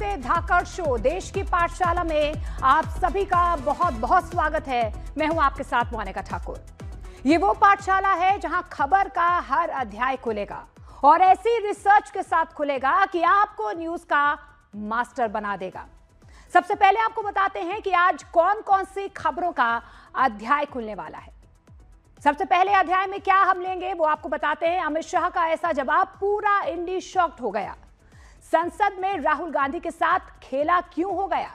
नमस्ते धाकड़ शो देश की पाठशाला में आप सभी का बहुत बहुत स्वागत है। मैं हूं आपके साथ मोनिका ठाकुर। ये वो पाठशाला है जहां खबर का हर अध्याय खुलेगा और ऐसी रिसर्च के साथ खुलेगा कि आपको न्यूज का मास्टर बना देगा। सबसे पहले आपको बताते हैं कि आज कौन कौन सी खबरों का अध्याय खुलने वाला है। सबसे पहले अध्याय में क्या हम लेंगे वो आपको बताते हैं। अमित शाह का ऐसा जवाब, पूरा इंडी शॉक्ड हो गया। संसद में राहुल गांधी के साथ खेला क्यों हो गया,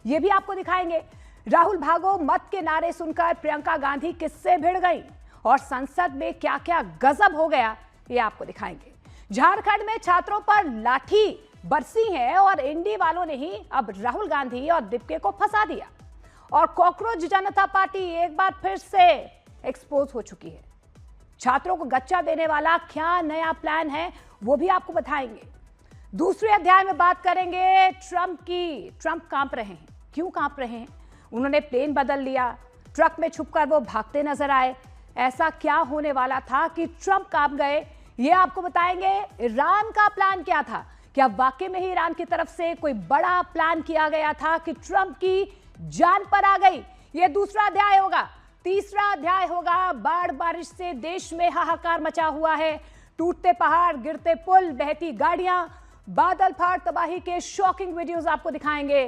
यह भी आपको दिखाएंगे। राहुल भागो मत के नारे सुनकर प्रियंका गांधी किससे भिड़ गई और संसद में क्या क्या गजब हो गया, ये आपको दिखाएंगे। झारखंड में छात्रों पर लाठी बरसी है और इंडी वालों ने ही अब राहुल गांधी और दीपके को फंसा दिया और कॉकरोच जनता पार्टी एक बार फिर से एक्सपोज हो चुकी है। छात्रों को गच्चा देने वाला क्या नया प्लान है वो भी आपको बताएंगे। दूसरे अध्याय में बात करेंगे ट्रंप की। ट्रंप कांप रहे हैं, क्यों कांप रहे हैं? उन्होंने प्लेन बदल लिया, ट्रक में छुपकर वो भागते नजर आए। ऐसा क्या होने वाला था कि ट्रंप कांप गए, ये आपको बताएंगे। ईरान का प्लान क्या था? क्या वाकई में ही ईरान की तरफ से कोई बड़ा प्लान किया गया था कि ट्रंप की जान पर आ गई? ये दूसरा अध्याय होगा। तीसरा अध्याय होगा बाढ़ बारिश से देश में हाहाकार मचा हुआ है। टूटते पहाड़, गिरते पुल, बहती गाड़ियां, बादल फाट तबाही के शॉकिंग वीडियोस आपको दिखाएंगे।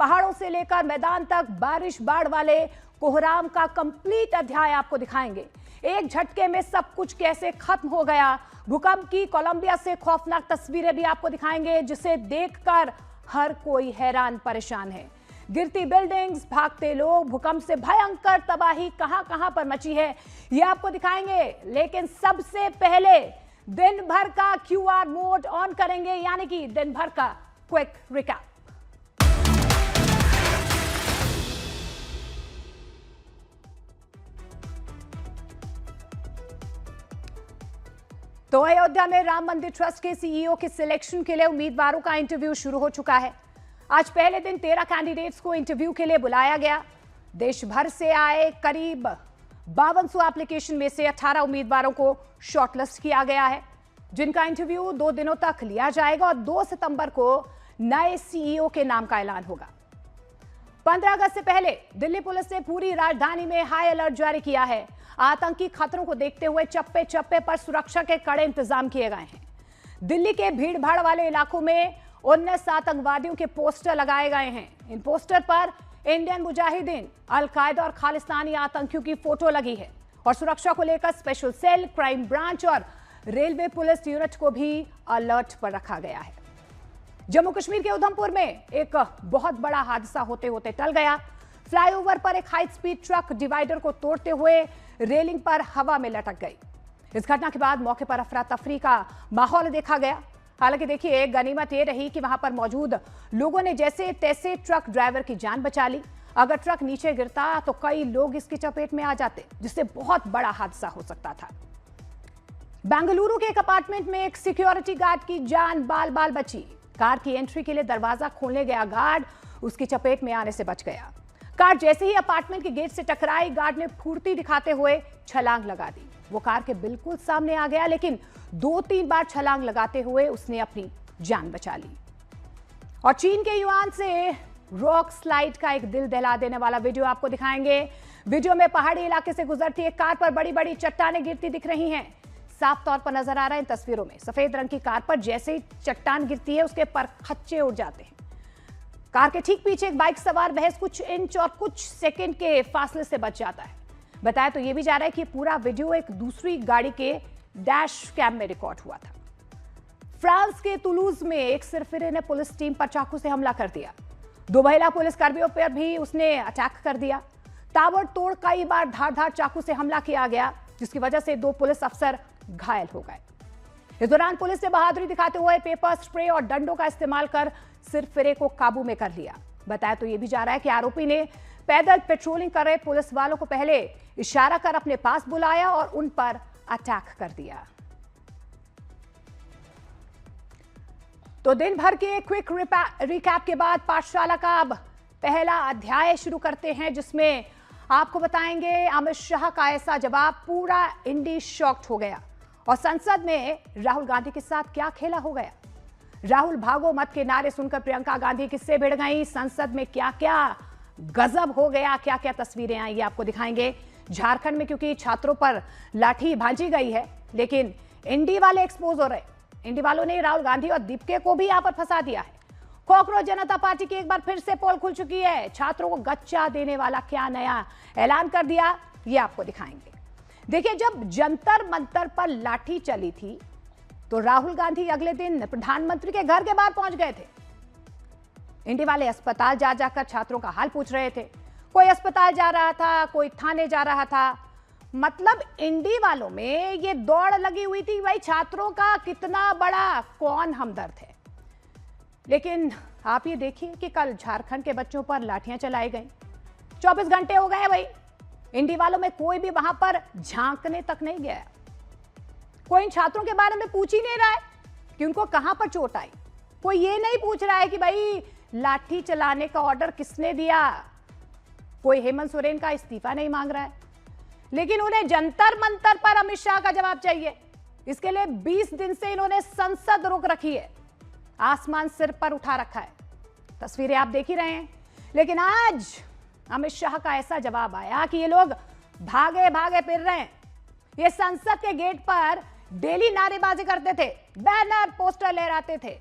पहाड़ों से लेकर मैदान तक बारिश बाढ़ वाले कोहराम का कंप्लीट अध्याय आपको दिखाएंगे। एक झटके में सब कुछ कैसे खत्म हो गया। भूकंप की कोलंबिया से खौफनाक तस्वीरें भी आपको दिखाएंगे जिसे देखकर हर कोई हैरान परेशान है। गिरती बिल्डिंग्स, भागते लोग, भूकंप से भयंकर तबाही कहां कहां पर मची है, ये आपको दिखाएंगे। लेकिन सबसे पहले दिन भर का क्यूआर मोड ऑन करेंगे, यानी कि दिन भर का क्विक रिकैप। तो अयोध्या में राम मंदिर ट्रस्ट के सीईओ के सिलेक्शन के लिए उम्मीदवारों का इंटरव्यू शुरू हो चुका है। आज पहले दिन 13 कैंडिडेट्स को इंटरव्यू के लिए बुलाया गया। देश भर से आए करीब 5200 एप्लीकेशन में से 18 उम्मीदवारों को शॉर्टलिस्ट किया गया है, जिनका इंटरव्यू 2 दिनों तक लिया जाएगा और 2 सितंबर को नए सीईओ के नाम का ऐलान होगा। 15 अगस्त से पहले दिल्ली पुलिस ने पूरी राजधानी में हाई अलर्ट जारी किया है। आतंकी खतरों को देखते हुए चप्पे चप्पे पर सुरक्षा के कड़े इंतजाम किए गए हैं। दिल्ली के भीड़ भाड़ वाले इलाकों में 19 आतंकवादियों के पोस्टर लगाए गए हैं। इन पोस्टर पर इंडियन मुजाहिदीन, अलकायदा और खालिस्तानी आतंकियों की फोटो लगी है और सुरक्षा को लेकर स्पेशल सेल, क्राइम ब्रांच और रेलवे पुलिस यूनिट को भी अलर्ट पर रखा गया है। जम्मू कश्मीर के उधमपुर में एक बहुत बड़ा हादसा होते होते टल गया। फ्लाईओवर पर एक हाई स्पीड ट्रक डिवाइडर को तोड़ते हुए रेलिंग पर हवा में लटक गई। इस घटना के बाद मौके पर अफरा तफरी का माहौल देखा गया। हालांकि देखिए, गनीमत ये रही कि वहां पर मौजूद लोगों ने जैसे तैसे ट्रक ड्राइवर की जान बचा ली। अगर ट्रक नीचे गिरता तो कई लोग इसकी चपेट में आ जाते, जिससे बहुत बड़ा हादसा हो सकता था। बेंगलुरु के एक अपार्टमेंट में एक सिक्योरिटी गार्ड की जान बाल बाल बची। कार की एंट्री के लिए दरवाजा खोलने गया गार्ड उसकी चपेट में आने से बच गया। कार जैसे ही अपार्टमेंट के गेट से टकराई, गार्ड ने फुर्ती दिखाते हुए छलांग लगा दी। वो कार के बिल्कुल सामने आ गया, लेकिन 2-3 बार छलांग लगाते हुए उसने अपनी जान बचा ली। और चीन के युआन से रॉक स्लाइड का एक दिल दहला देने वाला वीडियो आपको दिखाएंगे। वीडियो में पहाड़ी इलाके से गुजरती एक कार पर बड़ी बड़ी चट्टानें गिरती दिख रही हैं। साफ तौर पर नजर आ रहा है इन तस्वीरों में, सफेद रंग की कार पर जैसे ही चट्टान गिरती है उसके परखच्चे उड़ जाते हैं। कार के ठीक पीछे एक बाइक सवार महज कुछ इंच और कुछ सेकंड के फासले से बच जाता है। बताया तो यह भी जा रहा है कि पूरा वीडियो एक दूसरी गाड़ी के डैश कैम में रिकॉर्ड हुआ था। फ्रांस के तुलूज में एक सिरफिरे ने पुलिस टीम पर चाकू से हमला कर दिया। 2 महिला पुलिसकर्मियों पर भी उसने अटैक कर दिया। ताबड़तोड़ कई बार धार चाकू से हमला किया गया, जिसकी वजह से 2 पुलिस अफसर घायल हो गए। इस दौरान पुलिस ने बहादुरी दिखाते हुए पेपर स्प्रे और डंडों का इस्तेमाल कर सिरफिरे को काबू में कर लिया। बताया तो यह भी जा रहा है कि आरोपी ने पैदल पेट्रोलिंग कर रहे पुलिस वालों को पहले इशारा कर अपने पास बुलाया और उन पर अटैक कर दिया। तो दिन भर के क्विक रिकैप के बाद पाठशाला का अब पहला अध्याय शुरू करते हैं, जिसमें आपको बताएंगे अमित शाह का ऐसा जवाब, पूरा इंडी शॉक्ड हो गया और संसद में राहुल गांधी के साथ क्या खेला हो गया। राहुल भागो मत के नारे सुनकर प्रियंका गांधी किससे भिड़ गई, संसद में क्या क्या गजब हो गया, क्या क्या तस्वीरें आई, ये आपको दिखाएंगे। झारखंड में क्योंकि छात्रों पर लाठी भांजी गई है, लेकिन इंडी वाले एक्सपोज हो रहे। इंडी वालों ने राहुल गांधी और दीपके को भी यहां पर फंसा दिया है। कॉकरोच जनता पार्टी की एक बार फिर से पोल खुल चुकी है। छात्रों को गच्चा देने वाला क्या नया ऐलान कर दिया, ये आपको दिखाएंगे। देखिए, जब जंतर मंतर पर लाठी चली थी तो राहुल गांधी अगले दिन प्रधानमंत्री के घर के बाहर पहुंच गए थे। इंडी वाले अस्पताल जा जाकर छात्रों का हाल पूछ रहे थे। कोई अस्पताल जा रहा था, कोई थाने जा रहा था। मतलब इंडी वालों में ये दौड़ लगी हुई थी भाई, छात्रों का कितना बड़ा कौन हमदर्द है। लेकिन आप ये देखिए कि कल झारखंड के बच्चों पर लाठियां चलाई गई। 24 घंटे हो गए भाई, इंडी वालों में कोई भी वहां पर झांकने तक नहीं गया। कोई इन छात्रों के बारे में पूछ ही नहीं रहा है कि उनको कहां पर चोट आई। कोई ये नहीं पूछ रहा है कि भाई लाठी चलाने का ऑर्डर किसने दिया। कोई हेमंत सोरेन का इस्तीफा नहीं मांग रहा है, लेकिन उन्हें जंतर मंतर पर अमित शाह का जवाब चाहिए। इसके लिए 20 दिन से इन्होंने संसद रोक रखी है, आसमान सिर पर उठा रखा है। तस्वीरें आप देख ही रहे हैं। लेकिन आज अमित शाह का ऐसा जवाब आया कि ये लोग भागे भागे फिर रहे हैं। ये संसद के गेट पर डेली नारेबाजी करते थे, बैनर पोस्टर लहराते थे।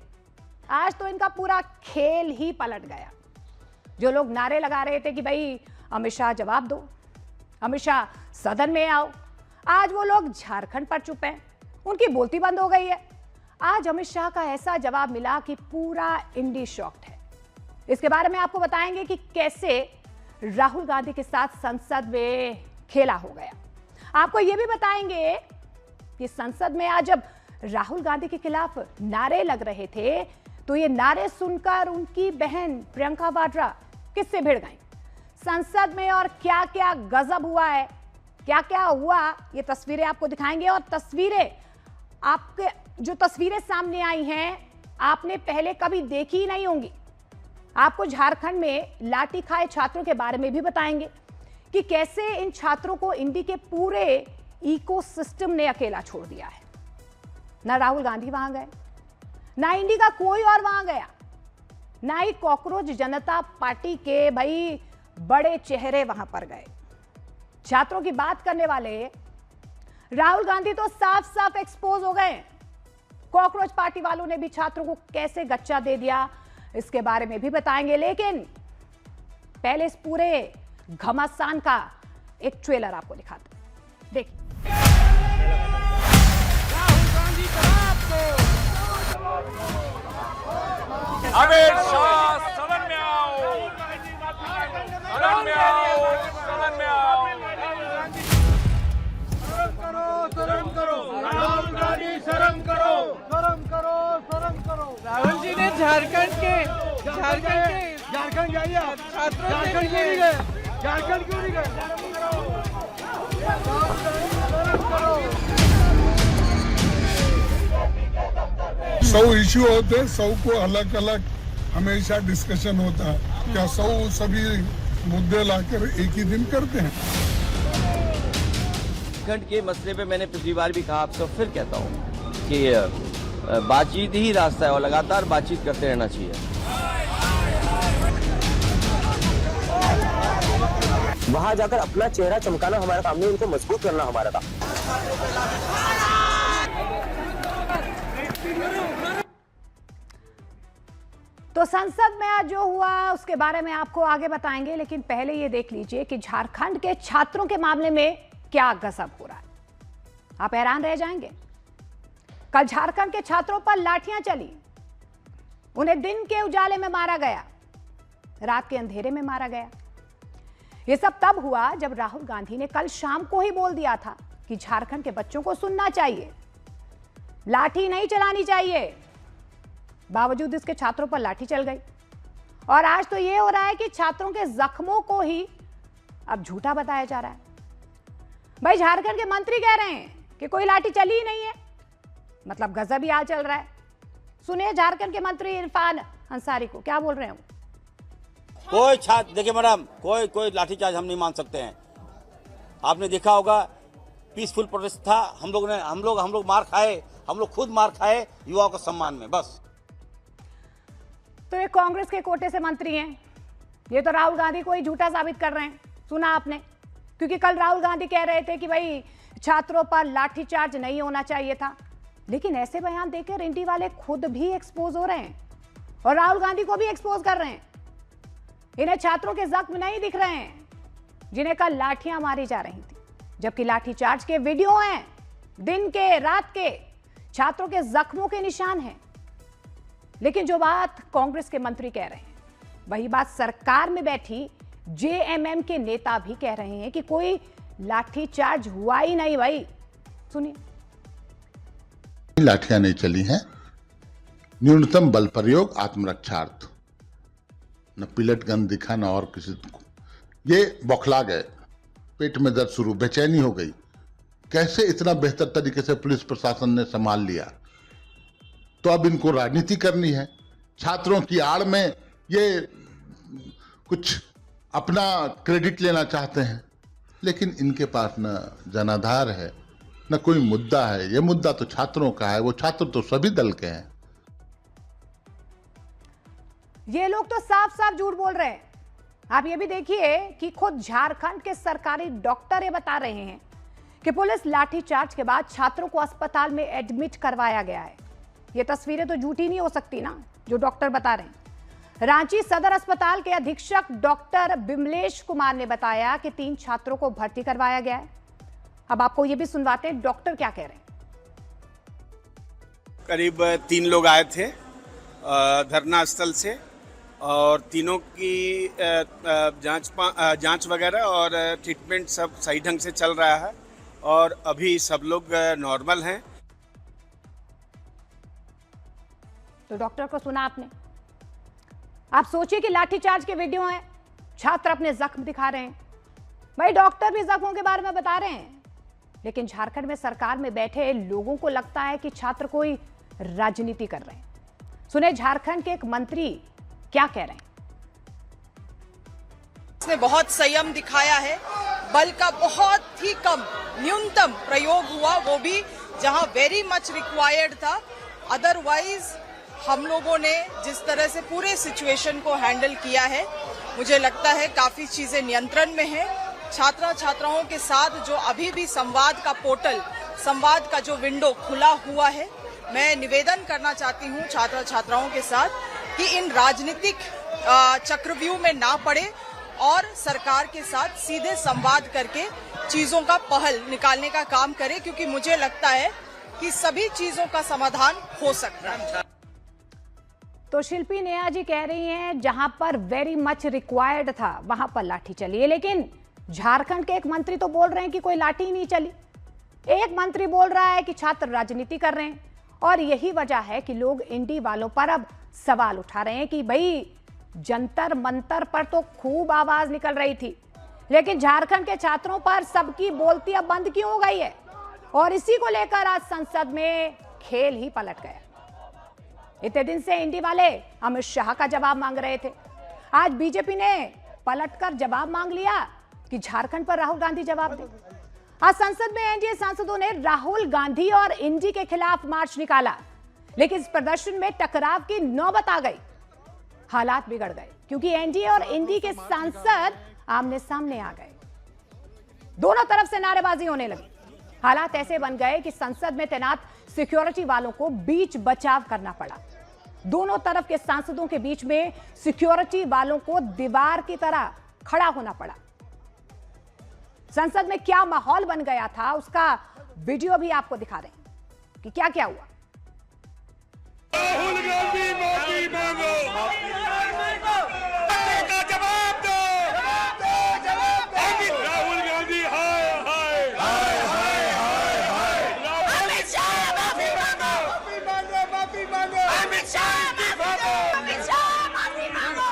आज तो इनका पूरा खेल ही पलट गया। जो लोग नारे लगा रहे थे कि भाई अमित शाह जवाब दो, अमित शाह सदन में आओ, आज वो लोग झारखंड पर चुप हैं, उनकी बोलती बंद हो गई है। आज अमित शाह का ऐसा जवाब मिला कि पूरा इंडी शॉक्ड है। इसके बारे में आपको बताएंगे कि कैसे राहुल गांधी के साथ संसद में खेला हो गया। आपको यह भी बताएंगे कि संसद में आज जब राहुल गांधी के खिलाफ नारे लग रहे थे तो ये नारे सुनकर उनकी बहन प्रियंका वाड्रा किससे भिड़ गई संसद में, और क्या क्या गजब हुआ है, क्या क्या हुआ, ये तस्वीरें आपको दिखाएंगे। और तस्वीरें आपके जो तस्वीरें सामने आई हैं आपने पहले कभी देखी ही नहीं होंगी। आपको झारखंड में लाठी खाए छात्रों के बारे में भी बताएंगे कि कैसे इन छात्रों को इंडी के पूरे इकोसिस्टम ने अकेला छोड़ दिया है। ना राहुल गांधी वहां गए, ना इंडी का कोई और वहां गया, ना ही कॉकरोच जनता पार्टी के भाई बड़े चेहरे वहां पर गए। छात्रों की बात करने वाले राहुल गांधी तो साफ साफ एक्सपोज हो गए। कॉकरोच पार्टी वालों ने भी छात्रों को कैसे गच्चा दे दिया, इसके बारे में भी बताएंगे। लेकिन पहले इस पूरे घमासान का एक ट्रेलर आपको दिखाते हैं, देखिए। अमित शाह सदन में आओ, सदन में आओ, सदन में आओ। शर्म करो, राहुल गांधी शर्म करो, शर्म करो, शर्म करो। राहुल जी ने झारखंड झारखंड जाइए, झारखंड क्यों नहीं गए, झारखंड क्यों नहीं गए? शर्म करो। 100 इश्यू होते, 100 को अलग अलग हमेशा डिस्कशन होता है। क्या 100 सभी मुद्दे लाकर एक ही दिन करते हैं? झारखंड के मसले पे मैंने पिछली बार भी कहा, आपसे फिर कहता हूँ कि बातचीत ही रास्ता है और लगातार बातचीत करते रहना चाहिए। वहां जाकर अपना चेहरा चमकाना हमारा काम नहीं, उनको मजबूत करना हमारा काम। तो संसद में आज जो हुआ उसके बारे में आपको आगे बताएंगे, लेकिन पहले ये देख लीजिए कि झारखंड के छात्रों के मामले में क्या गजब हो रहा है। आप हैरान रह जाएंगे। कल झारखंड के छात्रों पर लाठियां चली, उन्हें दिन के उजाले में मारा गया, रात के अंधेरे में मारा गया। यह सब तब हुआ जब राहुल गांधी ने कल शाम को ही बोल दिया था कि झारखंड के बच्चों को सुनना चाहिए, लाठी नहीं चलानी चाहिए। बावजूद इसके छात्रों पर लाठी चल गई। और आज तो यह हो रहा है कि छात्रों के जख्मों को ही अब झूठा बताया जा रहा है। भाई झारखंड के मंत्री कह रहे हैं कि कोई लाठी चली ही नहीं है, मतलब गजब ही हाल चल रहा है। सुनिए झारखंड के मंत्री इरफान अंसारी को क्या बोल रहे हैं। कोई छात्र देखिए मैडम, कोई लाठीचार्ज हम नहीं मान सकते हैं। आपने देखा होगा पीसफुल प्रोटेस्ट था, हम लोग मार खाए, हम लोग खुद मार खाए युवाओं के सम्मान में। बस तो ये कांग्रेस के कोटे से मंत्री हैं, ये तो राहुल गांधी को ही झूठा साबित कर रहे हैं। सुना आपने, क्योंकि कल राहुल गांधी कह रहे थे कि भाई छात्रों पर लाठीचार्ज नहीं होना चाहिए था, लेकिन ऐसे बयान देकर इंडी वाले खुद भी एक्सपोज हो रहे हैं और राहुल गांधी को भी एक्सपोज कर रहे हैं। इन्हें छात्रों के जख्म नहीं दिख रहे हैं जिन्हें कल लाठियां मारी जा रही थी, जबकि लाठीचार्ज के वीडियो हैं, दिन के रात के छात्रों के जख्मों के निशान हैं। लेकिन जो बात कांग्रेस के मंत्री कह रहे हैं वही बात सरकार में बैठी जेएमएम के नेता भी कह रहे हैं कि कोई लाठीचार्ज हुआ ही नहीं। भाई सुनिए। लाठियां नहीं चली हैं, न्यूनतम बल प्रयोग आत्मरक्षार्थ, न पिलट गन दिखा न और किसी को। ये बौखला गए, पेट में दर्द शुरू, बेचैनी हो गई, कैसे इतना बेहतर तरीके से पुलिस प्रशासन ने संभाल लिया। तो अब इनको राजनीति करनी है, छात्रों की आड़ में ये कुछ अपना क्रेडिट लेना चाहते हैं, लेकिन इनके पास न जनाधार है न कोई मुद्दा है। ये मुद्दा तो छात्रों का है, वो छात्र तो सभी दल के हैं। ये लोग तो साफ साफ झूठ बोल रहे हैं। आप ये भी देखिए कि खुद झारखंड के सरकारी डॉक्टर ये बता रहे हैं कि पुलिस लाठीचार्ज के बाद छात्रों को अस्पताल में एडमिट करवाया गया है। ये तस्वीरें तो झूठी नहीं हो सकती ना, जो डॉक्टर बता रहे हैं। रांची सदर अस्पताल के अधीक्षक डॉक्टर बिमलेश कुमार ने बताया कि 3 छात्रों को भर्ती करवाया गया है। अब आपको ये भी सुनवाते हैं डॉक्टर क्या कह रहे हैं। करीब 3 लोग आए थे धरना स्थल से और तीनों की जांच वगैरह और ट्रीटमेंट सब सही ढंग से चल रहा है और अभी सब लोग नॉर्मल हैं। तो डॉक्टर को सुना आपने। आप सोचिए कि लाठीचार्ज के वीडियो हैं, छात्र अपने जख्म दिखा रहे हैं, भाई डॉक्टर भी जख्मों के बारे में बता रहे हैं, लेकिन झारखंड में सरकार में बैठे लोगों को लगता है कि छात्र कोई राजनीति कर रहे हैं। सुने झारखंड के एक मंत्री क्या कह रहे हैं। इसने बहुत संयम दिखाया है, बल का बहुत ही कम न्यूनतम प्रयोग हुआ, वो भी जहां वेरी मच रिक्वायर्ड था। अदरवाइज हम लोगों ने जिस तरह से पूरे सिचुएशन को हैंडल किया है, मुझे लगता है काफी चीजें नियंत्रण में है। छात्राओं के साथ जो अभी भी संवाद का पोर्टल, संवाद का जो विंडो खुला हुआ है, मैं निवेदन करना चाहती हूँ छात्राओं के साथ कि इन राजनीतिक चक्रव्यूह में ना पड़े और सरकार के साथ सीधे संवाद करके चीजों का पहल निकालने का काम करे, क्योंकि मुझे लगता है कि सभी चीजों का समाधान हो सकता है। तो शिल्पी नेहा जी कह रही हैं जहां पर वेरी मच रिक्वायर्ड था वहां पर लाठी चली है, लेकिन झारखंड के एक मंत्री तो बोल रहे हैं कि कोई लाठी नहीं चली। एक मंत्री बोल रहा है कि छात्र राजनीति कर रहे हैं और यही वजह है कि लोग इंडी वालों पर अब सवाल उठा रहे हैं कि भाई जंतर मंतर पर तो खूब आवाज निकल रही थी, लेकिन झारखंड के छात्रों पर सबकी बोलती अब बंद क्यों हो गई है। और इसी को लेकर आज संसद में खेल ही पलट गया। इतने दिन से इंडी वाले अमित शाह का जवाब मांग रहे थे, आज बीजेपी ने पलटकर जवाब मांग लिया कि झारखंड पर राहुल गांधी जवाब दे। आज संसद में एनडीए सांसदों ने राहुल गांधी और इंडी के खिलाफ मार्च निकाला, लेकिन इस प्रदर्शन में टकराव की नौबत आ गई। हालात बिगड़ गए क्योंकि एनडीए और इंडी के सांसद आमने सामने आ गए, दोनों तरफ से नारेबाजी होने लगी। हालात ऐसे बन गए कि संसद में तैनात सिक्योरिटी वालों को बीच बचाव करना पड़ा। दोनों तरफ के सांसदों के बीच में सिक्योरिटी वालों को दीवार की तरह खड़ा होना पड़ा। संसद में क्या माहौल बन गया था उसका वीडियो भी आपको दिखा रहे हैं कि क्या क्या हुआ। राहुल गांधी माफी मांगो, जवाब दो, राहुल गांधी हाय हाय हाय हाय हाय हाय, अमित शाह माफी मांगो, माफी मांगो, अमित शाह माफी मांगो,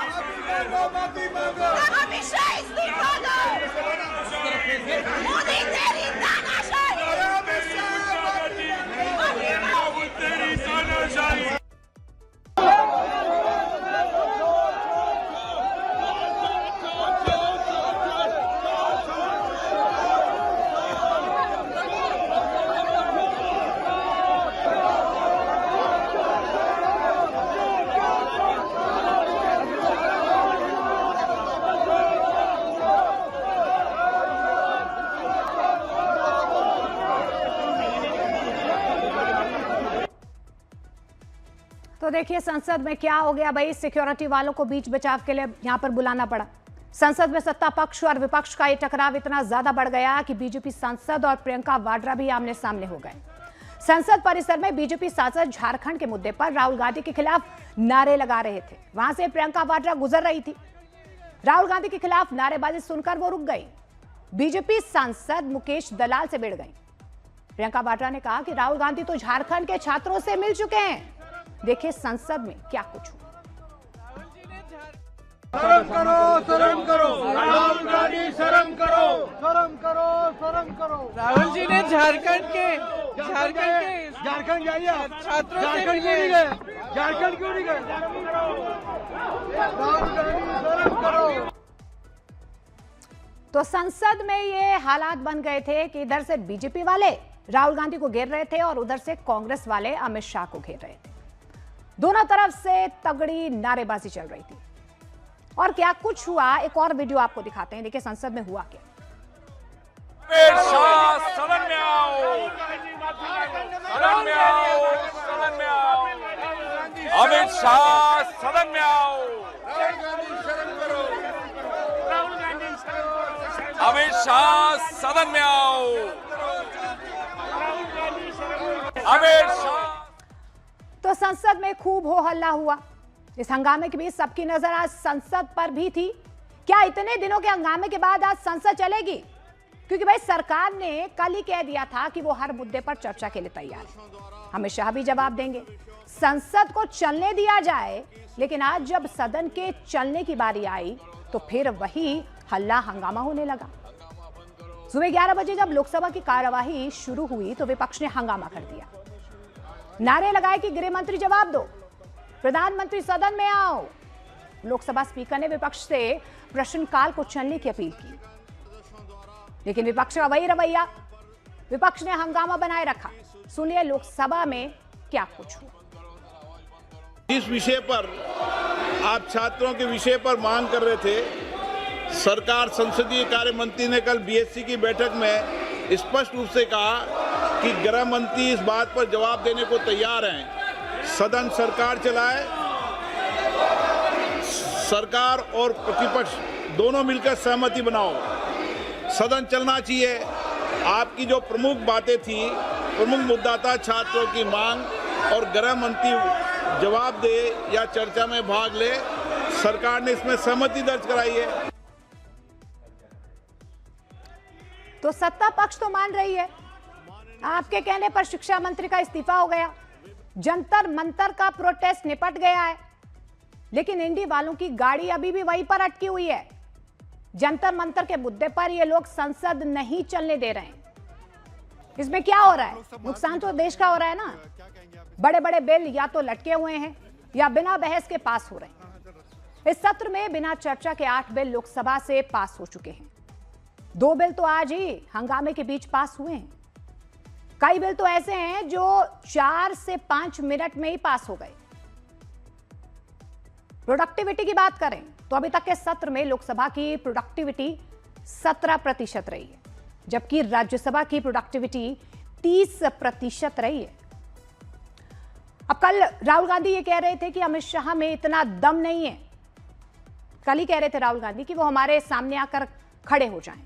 माफी मांगो, अमित शाह इस्तीफा दो, मोदी तेरी तानाशाही, तेरी तानाशाही। तो देखिए संसद में क्या हो गया भाई, सिक्योरिटी वालों को बीच बचाव के लिए यहां पर बुलाना पड़ा। संसद में सत्ता पक्ष और विपक्ष का ये टकराव इतना ज्यादा बढ़ गया कि बीजेपी सांसद और प्रियंका वाड्रा भी आमने सामने हो गए। संसद परिसर में बीजेपी सांसद झारखंड के मुद्दे पर राहुल गांधी के खिलाफ नारे लगा रहे थे। वहां से प्रियंका वाड्रा गुजर रही थी। राहुल गांधी के खिलाफ नारेबाजी सुनकर वो रुक गई। बीजेपी सांसद मुकेश दलाल से भिड़ गई। प्रियंका वाड्रा ने कहा कि राहुल गांधी तो झारखंड के छात्रों से मिल चुके हैं। देखिए संसद में क्या कुछ हुआ। शर्म करो राहुल गांधी, शर्म करो, शर्म करो, शर्म करो। राहुल जी ने झारखंड जाइए, छात्रों झारखंड क्यों नहीं गए? झारखंड क्यों नहीं गए? राहुल गांधी, शर्म करो। तो संसद में ये हालात बन गए थे कि इधर से बीजेपी वाले राहुल गांधी को घेर रहे थे और उधर से कांग्रेस वाले अमित शाह को घेर रहे थे। दोनों तरफ से तगड़ी नारेबाजी चल रही थी। और क्या कुछ हुआ, एक और वीडियो आपको दिखाते हैं। देखिए संसद में हुआ क्या। अमित शाह सदन में आओ, सदन में आओ, सदन में आओ, अमित शाह सदन में आओ, अमित शाह सदन में आओ, अमित शाह। तो संसद में खूब हो हल्ला हुआ। इस हंगामे के बीच सबकी नजर आज संसद पर भी थी। क्या इतने दिनों के हंगामे के बाद आज संसद चलेगी? क्योंकि भाई सरकार ने कल ही कह दिया था कि वो हर मुद्दे पर चर्चा के लिए तैयार है। अमित शाह भी जवाब देंगे। संसद को चलने दिया जाए, लेकिन आज जब सदन के चलने की बारी आई तो फिर वही हल्ला हंगामा होने लगा। सुबह 11 बजे जब लोकसभा की कार्यवाही शुरू हुई तो विपक्ष ने हंगामा कर दिया। नारे लगाए कि गृह मंत्री जवाब दो, प्रधानमंत्री सदन में आओ। लोकसभा स्पीकर ने विपक्ष से प्रश्नकाल को चलने की अपील की, लेकिन विपक्ष का वही रवैया। विपक्ष ने हंगामा बनाए रखा। सुनिए लोकसभा में क्या कुछ हुआ। जिस विषय पर आप छात्रों के विषय पर मांग कर रहे थे, सरकार संसदीय कार्य मंत्री ने कल बीएससी की बैठक में स्पष्ट रूप से कहा कि गृह मंत्री इस बात पर जवाब देने को तैयार हैं। सदन सरकार चलाए, सरकार और प्रतिपक्ष दोनों मिलकर सहमति बनाओ, सदन चलना चाहिए। आपकी जो प्रमुख बातें थी, प्रमुख मुद्दा था छात्रों की मांग, और गृह मंत्री जवाब दे या चर्चा में भाग ले। सरकार ने इसमें सहमति दर्ज कराई है। तो सत्ता पक्ष तो मान रही है। आपके कहने पर शिक्षा मंत्री का इस्तीफा हो गया। जंतर मंतर का प्रोटेस्ट निपट गया है, लेकिन इंडी वालों की गाड़ी अभी भी वहीं पर अटकी हुई है। जंतर मंतर के मुद्दे पर ये लोग संसद नहीं चलने दे रहे हैं। इसमें क्या हो रहा है? नुकसान तो देश का हो रहा है ना। बड़े बड़े बिल या तो लटके हुए हैं या बिना बहस के पास हो रहे हैं। इस सत्र में बिना चर्चा के 8 बिल लोकसभा से पास हो चुके हैं। 2 बिल तो आज ही हंगामे के बीच पास हुए हैं। कई बिल तो ऐसे हैं जो 4 से 5 मिनट में ही पास हो गए। प्रोडक्टिविटी की बात करें तो अभी तक के सत्र में लोकसभा की प्रोडक्टिविटी 17% रही है, जबकि राज्यसभा की प्रोडक्टिविटी 30% रही है। अब कल राहुल गांधी ये कह रहे थे कि अमित शाह में इतना दम नहीं है। कल ही कह रहे थे राहुल गांधी कि वो हमारे सामने आकर खड़े हो जाएं।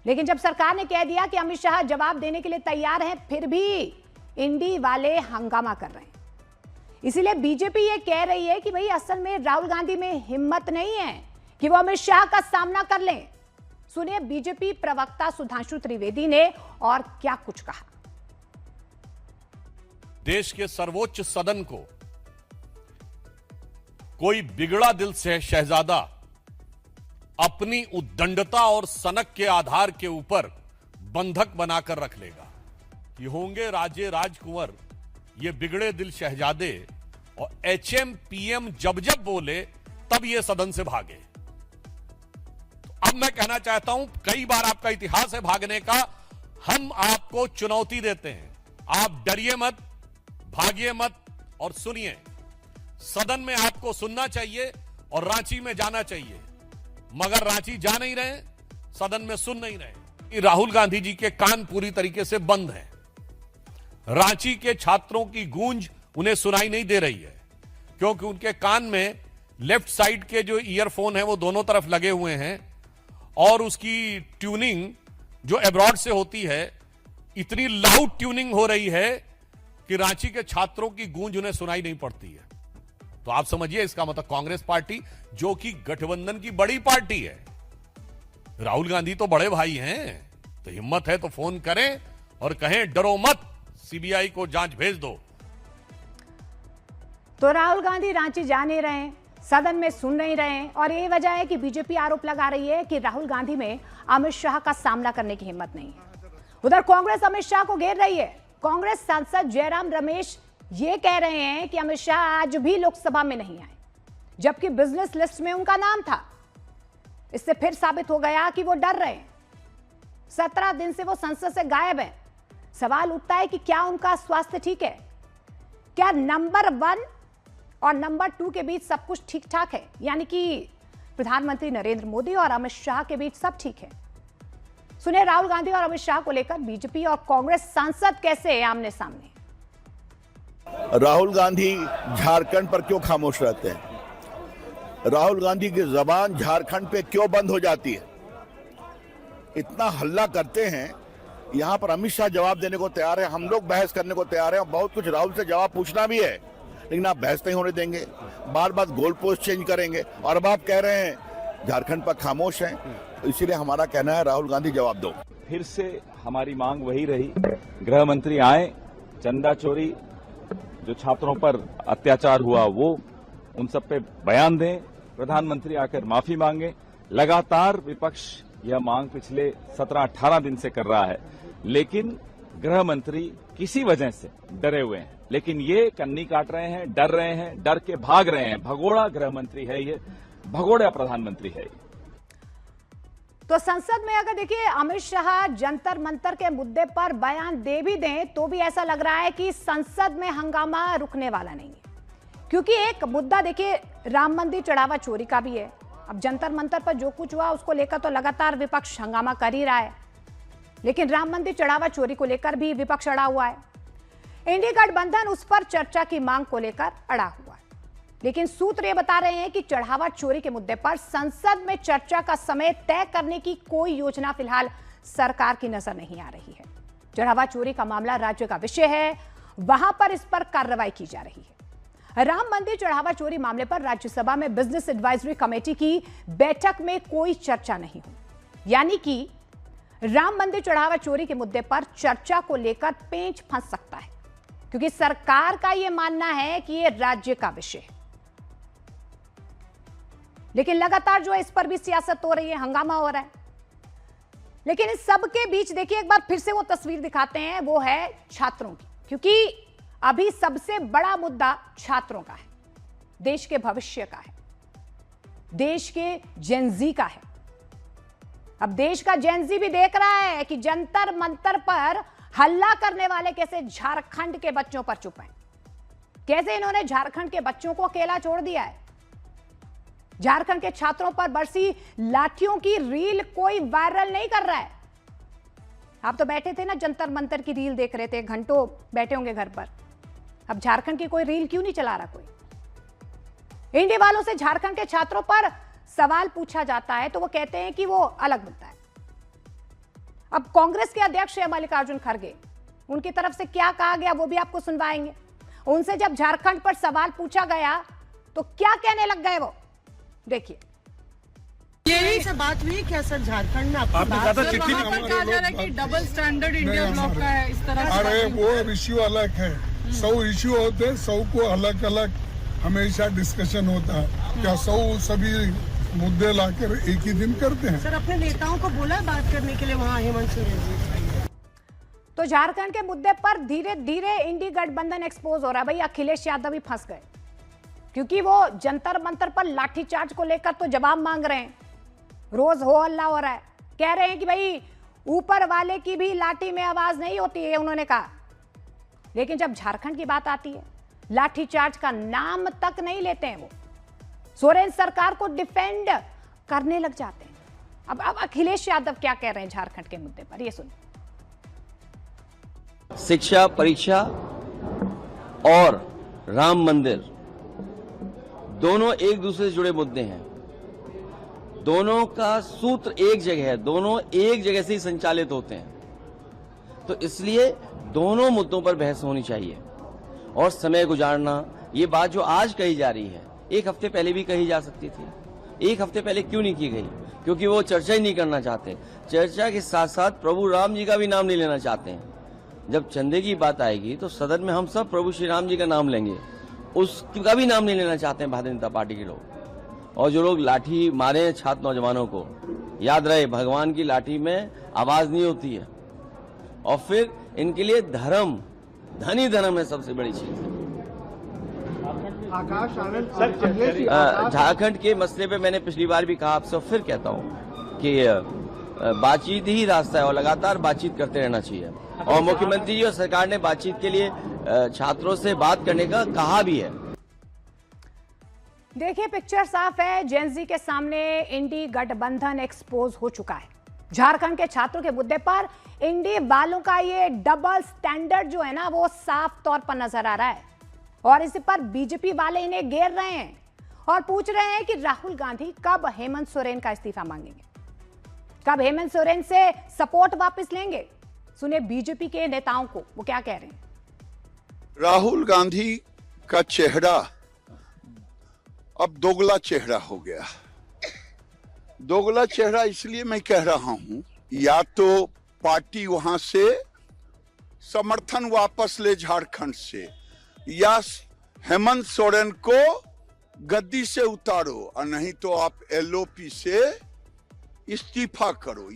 लेकिन जब सरकार ने कह दिया कि अमित शाह जवाब देने के लिए तैयार हैं, फिर भी इंडी वाले हंगामा कर रहे हैं। इसीलिए बीजेपी ये कह रही है कि भाई असल में राहुल गांधी में हिम्मत नहीं है कि वो अमित शाह का सामना कर लें। सुनिए बीजेपी प्रवक्ता सुधांशु त्रिवेदी ने और क्या कुछ कहा। देश के सर्वोच्च सदन को कोई बिगड़ा दिल से शहजादा अपनी उद्दंडता और सनक के आधार के ऊपर बंधक बनाकर रख लेगा। ये होंगे राजे राजकुंवर, ये बिगड़े दिल शहजादे, और एचएम पीएम जब जब बोले तब ये सदन से भागे। तो अब मैं कहना चाहता हूं, कई बार आपका इतिहास है भागने का। हम आपको चुनौती देते हैं, आप डरिए मत, भागिए मत और सुनिए। सदन में आपको सुनना चाहिए और रांची में जाना चाहिए, मगर रांची जा नहीं रहे, सदन में सुन नहीं रहे। राहुल गांधी जी के कान पूरी तरीके से बंद हैं। रांची के छात्रों की गूंज उन्हें सुनाई नहीं दे रही है, क्योंकि उनके कान में लेफ्ट साइड के जो ईयरफोन है वो दोनों तरफ लगे हुए हैं और उसकी ट्यूनिंग जो अब्रॉड से होती है इतनी लाउड ट्यूनिंग हो रही है कि रांची के छात्रों की गूंज उन्हें सुनाई नहीं पड़ती है। तो आप समझिए इसका मतलब कांग्रेस पार्टी जो कि गठबंधन की बड़ी पार्टी है, राहुल गांधी तो बड़े भाई हैं, तो हिम्मत है तो फोन करें और कहें डरो मत, सीबीआई को जांच भेज दो। तो राहुल गांधी रांची जा नहीं रहे हैं, सदन में सुन नहीं रहे हैं और यही वजह है कि बीजेपी आरोप लगा रही है कि राहुल गांधी में अमित शाह का सामना करने की हिम्मत नहीं है। उधर कांग्रेस अमित शाह को घेर रही है। कांग्रेस सांसद जयराम रमेश ये कह रहे हैं कि अमित शाह आज भी लोकसभा में नहीं आए, जबकि बिजनेस लिस्ट में उनका नाम था। इससे फिर साबित हो गया कि वो डर रहे हैं। 17 दिन से वो संसद से गायब है। सवाल उठता है कि क्या उनका स्वास्थ्य ठीक है? क्या नंबर 1 और नंबर 2 के बीच सब कुछ ठीक ठाक है, यानी कि प्रधानमंत्री नरेंद्र मोदी और अमित शाह के बीच सब ठीक है? सुनिए राहुल गांधी और अमित शाह को लेकर बीजेपी और कांग्रेस सांसद कैसे आमने सामने। राहुल गांधी झारखंड पर क्यों खामोश रहते हैं? राहुल गांधी की जबान झारखंड पे क्यों बंद हो जाती है? इतना हल्ला करते हैं, यहाँ पर अमित शाह जवाब देने को तैयार है, हम लोग बहस करने को तैयार है और बहुत कुछ राहुल से जवाब पूछना भी है, लेकिन आप बहस नहीं होने देंगे, बार बार गोल पोस्ट चेंज करेंगे और अब आप कह रहे हैं झारखंड पर खामोश हैं। तो इसीलिए हमारा कहना है राहुल गांधी जवाब दो। फिर से हमारी मांग वही रही, गृह मंत्री आए, चंदा चोरी जो छात्रों पर अत्याचार हुआ वो उन सब पे बयान दें, प्रधानमंत्री आकर माफी मांगे। लगातार विपक्ष यह मांग पिछले 17-18 दिन से कर रहा है, लेकिन गृह मंत्री किसी वजह से डरे हुए हैं। लेकिन ये कन्नी काट रहे हैं, डर रहे हैं, डर के भाग रहे हैं। भगोड़ा गृह मंत्री है ये, भगोड़ा प्रधानमंत्री है ये। तो संसद में अगर देखिए अमित शाह जंतर मंतर के मुद्दे पर बयान दे भी दें तो भी ऐसा लग रहा है कि संसद में हंगामा रुकने वाला नहीं है, क्योंकि एक मुद्दा देखिए राम मंदिर चढ़ावा चोरी का भी है। अब जंतर मंतर पर जो कुछ हुआ उसको लेकर तो लगातार विपक्ष हंगामा कर ही रहा है, लेकिन राम मंदिर चढ़ावा चोरी को लेकर भी विपक्ष अड़ा हुआ है। इंडी गठबंधन उस पर चर्चा की मांग को लेकर अड़ा हुआ है, लेकिन सूत्र ये बता रहे हैं कि चढ़ावा चोरी के मुद्दे पर संसद में चर्चा का समय तय करने की कोई योजना फिलहाल सरकार की नजर नहीं आ रही है। चढ़ावा चोरी का मामला राज्य का विषय है, वहां पर इस पर कार्रवाई की जा रही है। राम मंदिर चढ़ावा चोरी मामले पर राज्यसभा में बिजनेस एडवाइजरी कमेटी की बैठक में कोई चर्चा नहीं हुई, यानी कि राम मंदिर चढ़ावा चोरी के मुद्दे पर चर्चा को लेकर पेंच फंस सकता है, क्योंकि सरकार का यह मानना है कि यह राज्य का विषय है। लेकिन लगातार जो है इस पर भी सियासत हो रही है, हंगामा हो रहा है। लेकिन इस सब के बीच देखिए एक बार फिर से वो तस्वीर दिखाते हैं, वो है छात्रों की, क्योंकि अभी सबसे बड़ा मुद्दा छात्रों का है, देश के भविष्य का है, देश के जेनजी का है। अब देश का जेनजी भी देख रहा है कि जंतर मंतर पर हल्ला करने वाले कैसे झारखंड के बच्चों पर चुप हैं, कैसे इन्होंने झारखंड के बच्चों को अकेला छोड़ दिया है। झारखंड के छात्रों पर बरसी लाठियों की रील कोई वायरल नहीं कर रहा है। आप तो बैठे थे ना, जंतर मंतर की रील देख रहे थे, घंटों बैठे होंगे घर पर। अब झारखंड की कोई रील क्यों नहीं चला रहा कोई? इंडी वालों से झारखंड के छात्रों पर सवाल पूछा जाता है तो वो कहते हैं कि वो अलग मुद्दा है। अब कांग्रेस के अध्यक्ष है मल्लिकार्जुन खड़गे, उनकी तरफ से क्या कहा गया वो भी आपको सुनवाएंगे। उनसे जब झारखंड पर सवाल पूछा गया तो क्या कहने लग गए वो, देखिए। यही से बात हुई क्या सर झारखंड में आपकी बात? सर वहाँ पर कहा जा रहा है कि डबल स्टैंडर्ड इंडिया ब्लॉक का है, इस तरह से। अरे वो इश्यू अलग है, 100 इश्यू होते हैं, 100 को अलग अलग हमेशा डिस्कशन होता है। क्या 100 सभी मुद्दे लाकर एक ही दिन करते हैं? सर अपने नेताओं को बोला है बात करने के लिए वहाँ हेमंत सोरेन जी। तो झारखंड के मुद्दे पर धीरे धीरे इंडी गठबंधन एक्सपोज हो रहा है। भाई अखिलेश यादव भी फंस गए, क्योंकि वो जंतर मंतर पर लाठीचार्ज को लेकर तो जवाब मांग रहे हैं, रोज हो हल्ला हो रहा है, कह रहे हैं कि भाई ऊपर वाले की भी लाठी में आवाज नहीं होती है, उन्होंने कहा। लेकिन जब झारखंड की बात आती है, लाठीचार्ज का नाम तक नहीं लेते हैं वो, सोरेन सरकार को डिफेंड करने लग जाते हैं। अब अखिलेश यादव क्या कह रहे हैं झारखंड के मुद्दे पर, ये सुनिए। शिक्षा, परीक्षा और राम मंदिर, दोनों एक दूसरे से जुड़े मुद्दे हैं। दोनों का सूत्र एक जगह है, दोनों एक जगह से ही संचालित होते हैं। तो इसलिए दोनों मुद्दों पर बहस होनी चाहिए और समय गुजारना, ये बात जो आज कही जा रही है, एक हफ्ते पहले भी कही जा सकती थी। एक हफ्ते पहले क्यों नहीं की गई? क्योंकि वो चर्चा ही नहीं करना चाहते। चर्चा के साथ साथ प्रभु राम जी का भी नाम नहीं लेना चाहते हैं। जब चंदे की बात आएगी तो सदन में हम सब प्रभु श्री राम जी का नाम लेंगे, उसका भी नाम नहीं लेना चाहते हैं भारतीय जनता पार्टी के लोग। और जो लोग लाठी मारे हैं छात्र नौजवानों को, याद रहे भगवान की लाठी में आवाज नहीं होती है। और फिर इनके लिए धर्म, धनी धर्म है सबसे बड़ी चीज। झारखंड के मसले पे मैंने पिछली बार भी कहा, आपसे फिर कहता हूँ कि बातचीत ही रास्ता है और लगातार बातचीत करते रहना चाहिए। और मुख्यमंत्री जी और सरकार ने बातचीत के लिए छात्रों से बात करने का कहा भी है। देखिए पिक्चर साफ है, जेनजी के सामने इंडी गठबंधन एक्सपोज हो चुका है। झारखंड के छात्रों के मुद्दे पर इंडी वालों का ये डबल स्टैंडर्ड जो है ना, वो साफ तौर पर नजर आ रहा है। और इस पर बीजेपी वाले इन्हें घेर रहे हैं और पूछ रहे हैं कि राहुल गांधी कब हेमंत सोरेन का इस्तीफा मांगेंगे, कब हेमंत सोरेन से सपोर्ट वापस लेंगे। सुने बीजेपी के नेताओं को वो क्या कह रहे हैं। राहुल गांधी का चेहरा अब दोगला चेहरा हो गया। दोगला चेहरा इसलिए मैं कह रहा हूं, या तो पार्टी वहां से समर्थन वापस ले झारखंड से, या हेमंत सोरेन को गद्दी से उतारो, और नहीं तो आप एलओपी से इस्तीफा करो।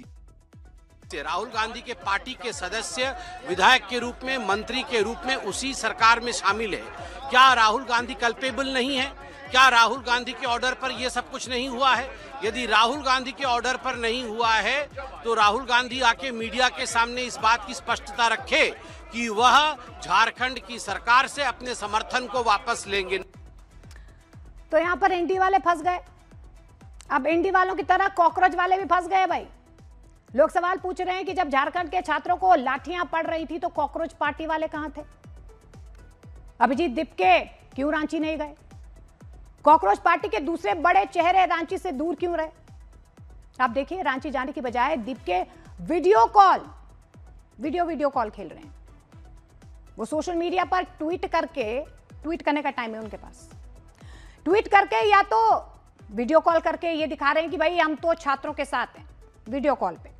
राहुल गांधी के पार्टी के सदस्य विधायक के रूप में, मंत्री के रूप में उसी सरकार में शामिल है। क्या राहुल गांधी कल्पेबल नहीं है? क्या राहुल गांधी के ऑर्डर पर यह सब कुछ नहीं हुआ है? यदि राहुल गांधी के ऑर्डर पर नहीं हुआ है तो राहुल गांधी आके मीडिया के सामने इस बात की स्पष्टता रखे कि वह झारखंड की सरकार से अपने समर्थन को वापस लेंगे। तो यहां पर इंडी वाले फंस गए। अब इंडी वालों की तरह कॉकरोच वाले भी फंस गए भाई। लोग सवाल पूछ रहे हैं कि जब झारखंड के छात्रों को लाठियां पड़ रही थी तो कॉकरोच पार्टी वाले कहां थे? अभिजीत दिपके क्यों रांची नहीं गए? कॉकरोच पार्टी के दूसरे बड़े चेहरे रांची से दूर क्यों रहे? आप देखिए, रांची जाने की बजाय दिपके वीडियो कॉल खेल रहे हैं। वो सोशल मीडिया पर ट्वीट करने का टाइम है उनके पास, ट्वीट करके या तो वीडियो कॉल करके ये दिखा रहे हैं कि भाई हम तो छात्रों के साथ हैं वीडियो कॉल पे।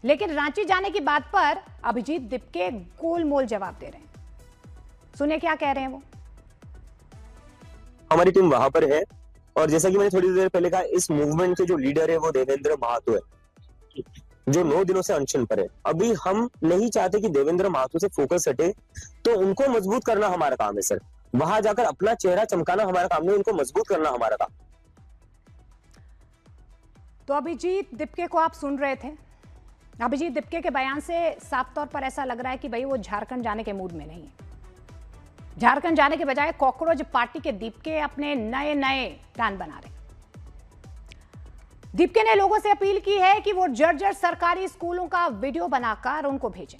लेकिन रांची जाने की बात पर अभिजीत दिपके गोलमोल जवाब दे रहे हैं। सुनिए क्या कह रहे हैं वो। हमारी टीम वहां पर है और जैसा कि मैंने थोड़ी देर पहले कहा, इस मूवमेंट के जो लीडर है वो देवेंद्र महातो है, जो 9 दिनों से अनशन पर है। अभी हम नहीं चाहते कि देवेंद्र महातो से फोकस हटे, तो उनको मजबूत करना हमारा काम है सर। वहां जाकर अपना चेहरा चमकाना हमारा काम नहीं, उनको मजबूत करना हमारा काम। तो अभिजीत दिपके को आप सुन रहे थे। अभिजीत दिपके के बयान से साफ तौर पर ऐसा लग रहा है कि भाई वो झारखंड जाने के मूड में नहीं है। झारखंड जाने के बजाय कॉकरोच पार्टी के दीपके अपने नए नए प्लान बना रहे। दीपके ने लोगों से अपील की है कि वो जर्जर सरकारी स्कूलों का वीडियो बनाकर उनको भेजें।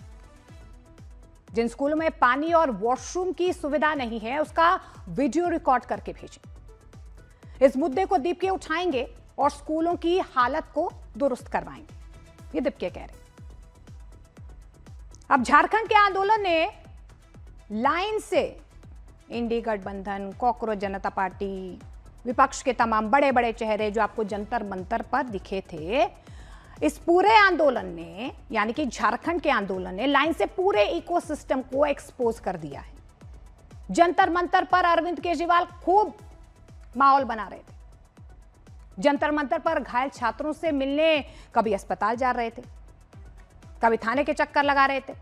जिन स्कूलों में पानी और वॉशरूम की सुविधा नहीं है उसका वीडियो रिकॉर्ड करके भेजें। इस मुद्दे को दीपके उठाएंगे और स्कूलों की हालत को दुरुस्त करवाएंगे, ये दीपके कह रहे हैं। अब झारखंड के आंदोलन ने लाइन से इंडी गठबंधन, कॉकरोच जनता पार्टी, विपक्ष के तमाम बड़े बड़े चेहरे जो आपको जंतर मंतर पर दिखे थे, इस पूरे आंदोलन ने, यानी कि झारखंड के आंदोलन ने लाइन से पूरे इकोसिस्टम को एक्सपोज कर दिया है। जंतर मंतर पर अरविंद केजरीवाल खूब माहौल बना रहे थे। जंतर मंतर पर घायल छात्रों से मिलने कभी अस्पताल जा रहे थे, कभी थाने के चक्कर लगा रहे थे।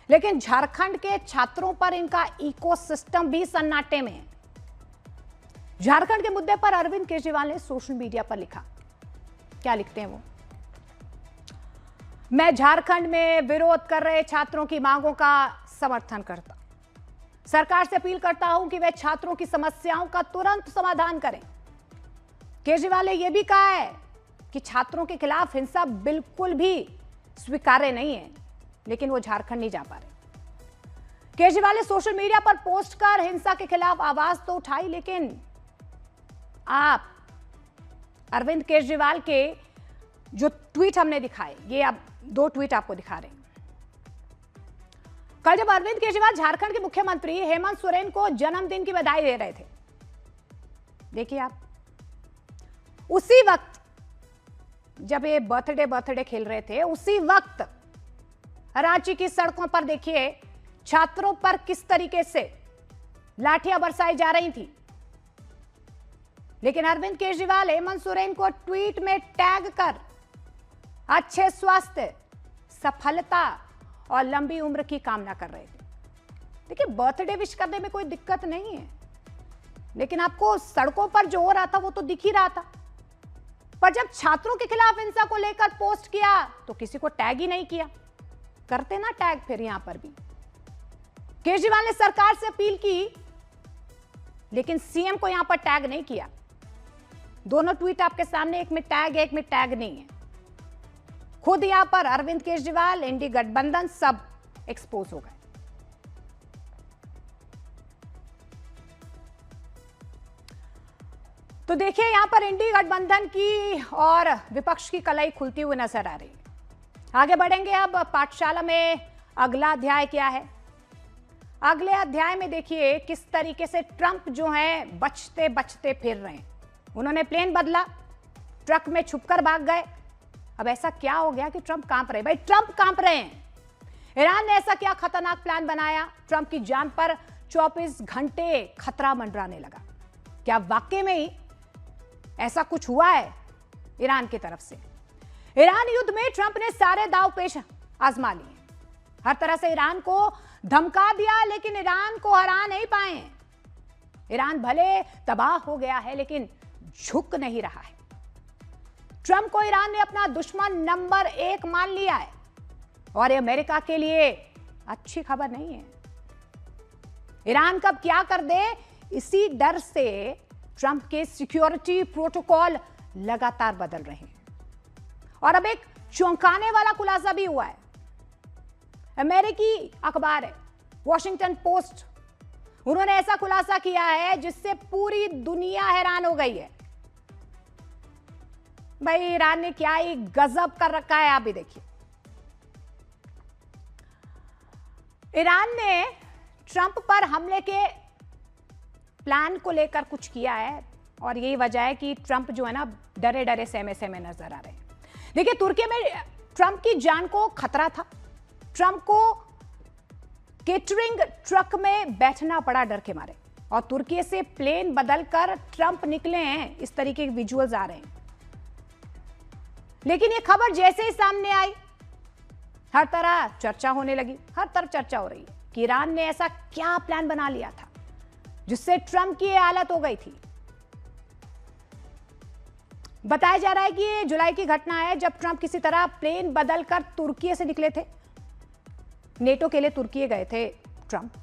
लेकिन झारखंड के छात्रों पर इनका इकोसिस्टम भी सन्नाटे में है। झारखंड के मुद्दे पर अरविंद केजरीवाल ने सोशल मीडिया पर लिखा, क्या लिखते हैं वो। मैं झारखंड में विरोध कर रहे छात्रों की मांगों का समर्थन करता, सरकार से अपील करता हूं कि वे छात्रों की समस्याओं का तुरंत समाधान करें। केजरीवाल ने यह भी कहा है कि छात्रों के खिलाफ हिंसा बिल्कुल भी स्वीकार्य नहीं है, लेकिन वो झारखंड नहीं जा पा रहे। केजरीवाल ने सोशल मीडिया पर पोस्ट कर हिंसा के खिलाफ आवाज तो उठाई, लेकिन आप अरविंद केजरीवाल के जो ट्वीट हमने दिखाए, ये अब 2 ट्वीट आपको दिखा रहे हैं। कल जब अरविंद केजरीवाल झारखंड के मुख्यमंत्री हेमंत सोरेन को जन्मदिन की बधाई दे रहे थे, देखिए आप, उसी वक्त जब ये बर्थडे खेल रहे थे, उसी वक्त रांची की सड़कों पर देखिए छात्रों पर किस तरीके से लाठियां बरसाई जा रही थी। लेकिन अरविंद केजरीवाल हेमंत सोरेन को ट्वीट में टैग कर अच्छे स्वास्थ्य, सफलता और लंबी उम्र की कामना कर रहे थे। देखिए, बर्थडे विश करने में कोई दिक्कत नहीं है, लेकिन आपको सड़कों पर जो हो रहा था वो तो दिख ही रहा था। पर जब छात्रों के खिलाफ हिंसा को लेकर पोस्ट किया तो किसी को टैग ही नहीं किया। करते ना टैग फिर यहां पर भी। केजरीवाल ने सरकार से अपील की, लेकिन सीएम को यहां पर टैग नहीं किया। दोनों ट्वीट आपके सामने, एक में टैग है, एक में टैग नहीं है। खुद यहां पर अरविंद केजरीवाल, इंडी गठबंधन सब एक्सपोज हो गए। तो देखिए, यहां पर इंडी गठबंधन की और विपक्ष की कलाई खुलती हुई नजर आ रही है। आगे बढ़ेंगे अब पाठशाला में। अगला अध्याय क्या है? अगले अध्याय में देखिए किस तरीके से ट्रंप जो हैं बचते बचते फिर रहे हैं। उन्होंने प्लेन बदला, ट्रक में छुपकर भाग गए। अब ऐसा क्या हो गया कि ट्रंप कांप रहे? भाई, ट्रंप कांप रहे हैं। ईरान ने ऐसा क्या खतरनाक प्लान बनाया? ट्रंप की जान पर 24 घंटे खतरा मंडराने लगा। क्या वाकई में ही ऐसा कुछ हुआ है ईरान की तरफ से? ईरान युद्ध में ट्रंप ने सारे दांव पेश आजमा लिए। हर तरह से ईरान को धमका दिया, लेकिन ईरान को हरा नहीं पाए। ईरान भले तबाह हो गया है, लेकिन झुक नहीं रहा है। ट्रंप को ईरान ने अपना दुश्मन नंबर 1 मान लिया है, और ये अमेरिका के लिए अच्छी खबर नहीं है। ईरान कब क्या कर दे, इसी डर से ट्रंप के सिक्योरिटी प्रोटोकॉल लगातार बदल रहे हैं। और अब एक चौंकाने वाला खुलासा भी हुआ है। अमेरिकी अखबार है वॉशिंगटन पोस्ट, उन्होंने ऐसा खुलासा किया है जिससे पूरी दुनिया हैरान हो गई है। भाई, ईरान ने क्या ही गजब कर रखा है, आप भी देखिए। ईरान ने ट्रंप पर हमले के प्लान को लेकर कुछ किया है, और यही वजह है कि ट्रंप जो है ना डरे डरे सहमे सहमे नजर आ रहे हैं। देखिए, तुर्की में ट्रंप की जान को खतरा था। ट्रंप को केटरिंग ट्रक में बैठना पड़ा डर के मारे, और तुर्की से प्लेन बदलकर ट्रंप निकले हैं। इस तरीके के विजुअल्स आ रहे हैं। लेकिन ये खबर जैसे ही सामने आई, हर तरह चर्चा होने लगी। हर तरफ चर्चा हो रही है कि ईरान ने ऐसा क्या प्लान बना लिया था जिससे ट्रंप की ये हालत हो गई थी। बताया जा रहा है कि ये जुलाई की घटना है, जब ट्रंप किसी तरह प्लेन बदलकर तुर्की से निकले थे। नेटो के लिए तुर्की गए थे ट्रंप।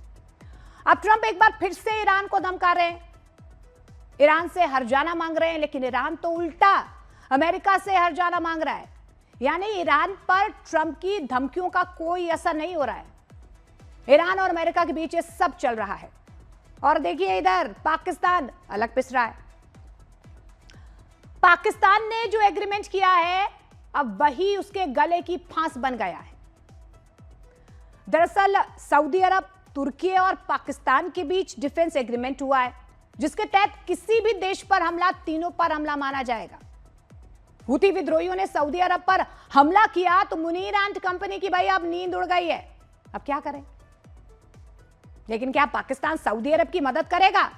अब ट्रंप एक बार फिर से ईरान को धमका रहे हैं, ईरान से हर्जाना मांग रहे हैं, लेकिन ईरान तो उल्टा अमेरिका से हर्जाना मांग रहा है। यानी ईरान पर ट्रंप की धमकियों का कोई असर नहीं हो रहा है। ईरान और अमेरिका के बीच ये सब चल रहा है। और देखिए, इधर पाकिस्तान अलग पिस रहा है। पाकिस्तान ने जो एग्रीमेंट किया है, अब वही उसके गले की फांस बन गया है। दरअसल सऊदी अरब, तुर्की और पाकिस्तान के बीच डिफेंस एग्रीमेंट हुआ है, जिसके तहत किसी भी देश पर हमला तीनों पर हमला माना जाएगा। हुती विद्रोहियों ने सऊदी अरब पर हमला किया तो मुनीर एंड कंपनी की भाई अब नींद उड़ गई है। अब क्या करें? लेकिन क्या पाकिस्तान सऊदी अरब की मदद करेगा?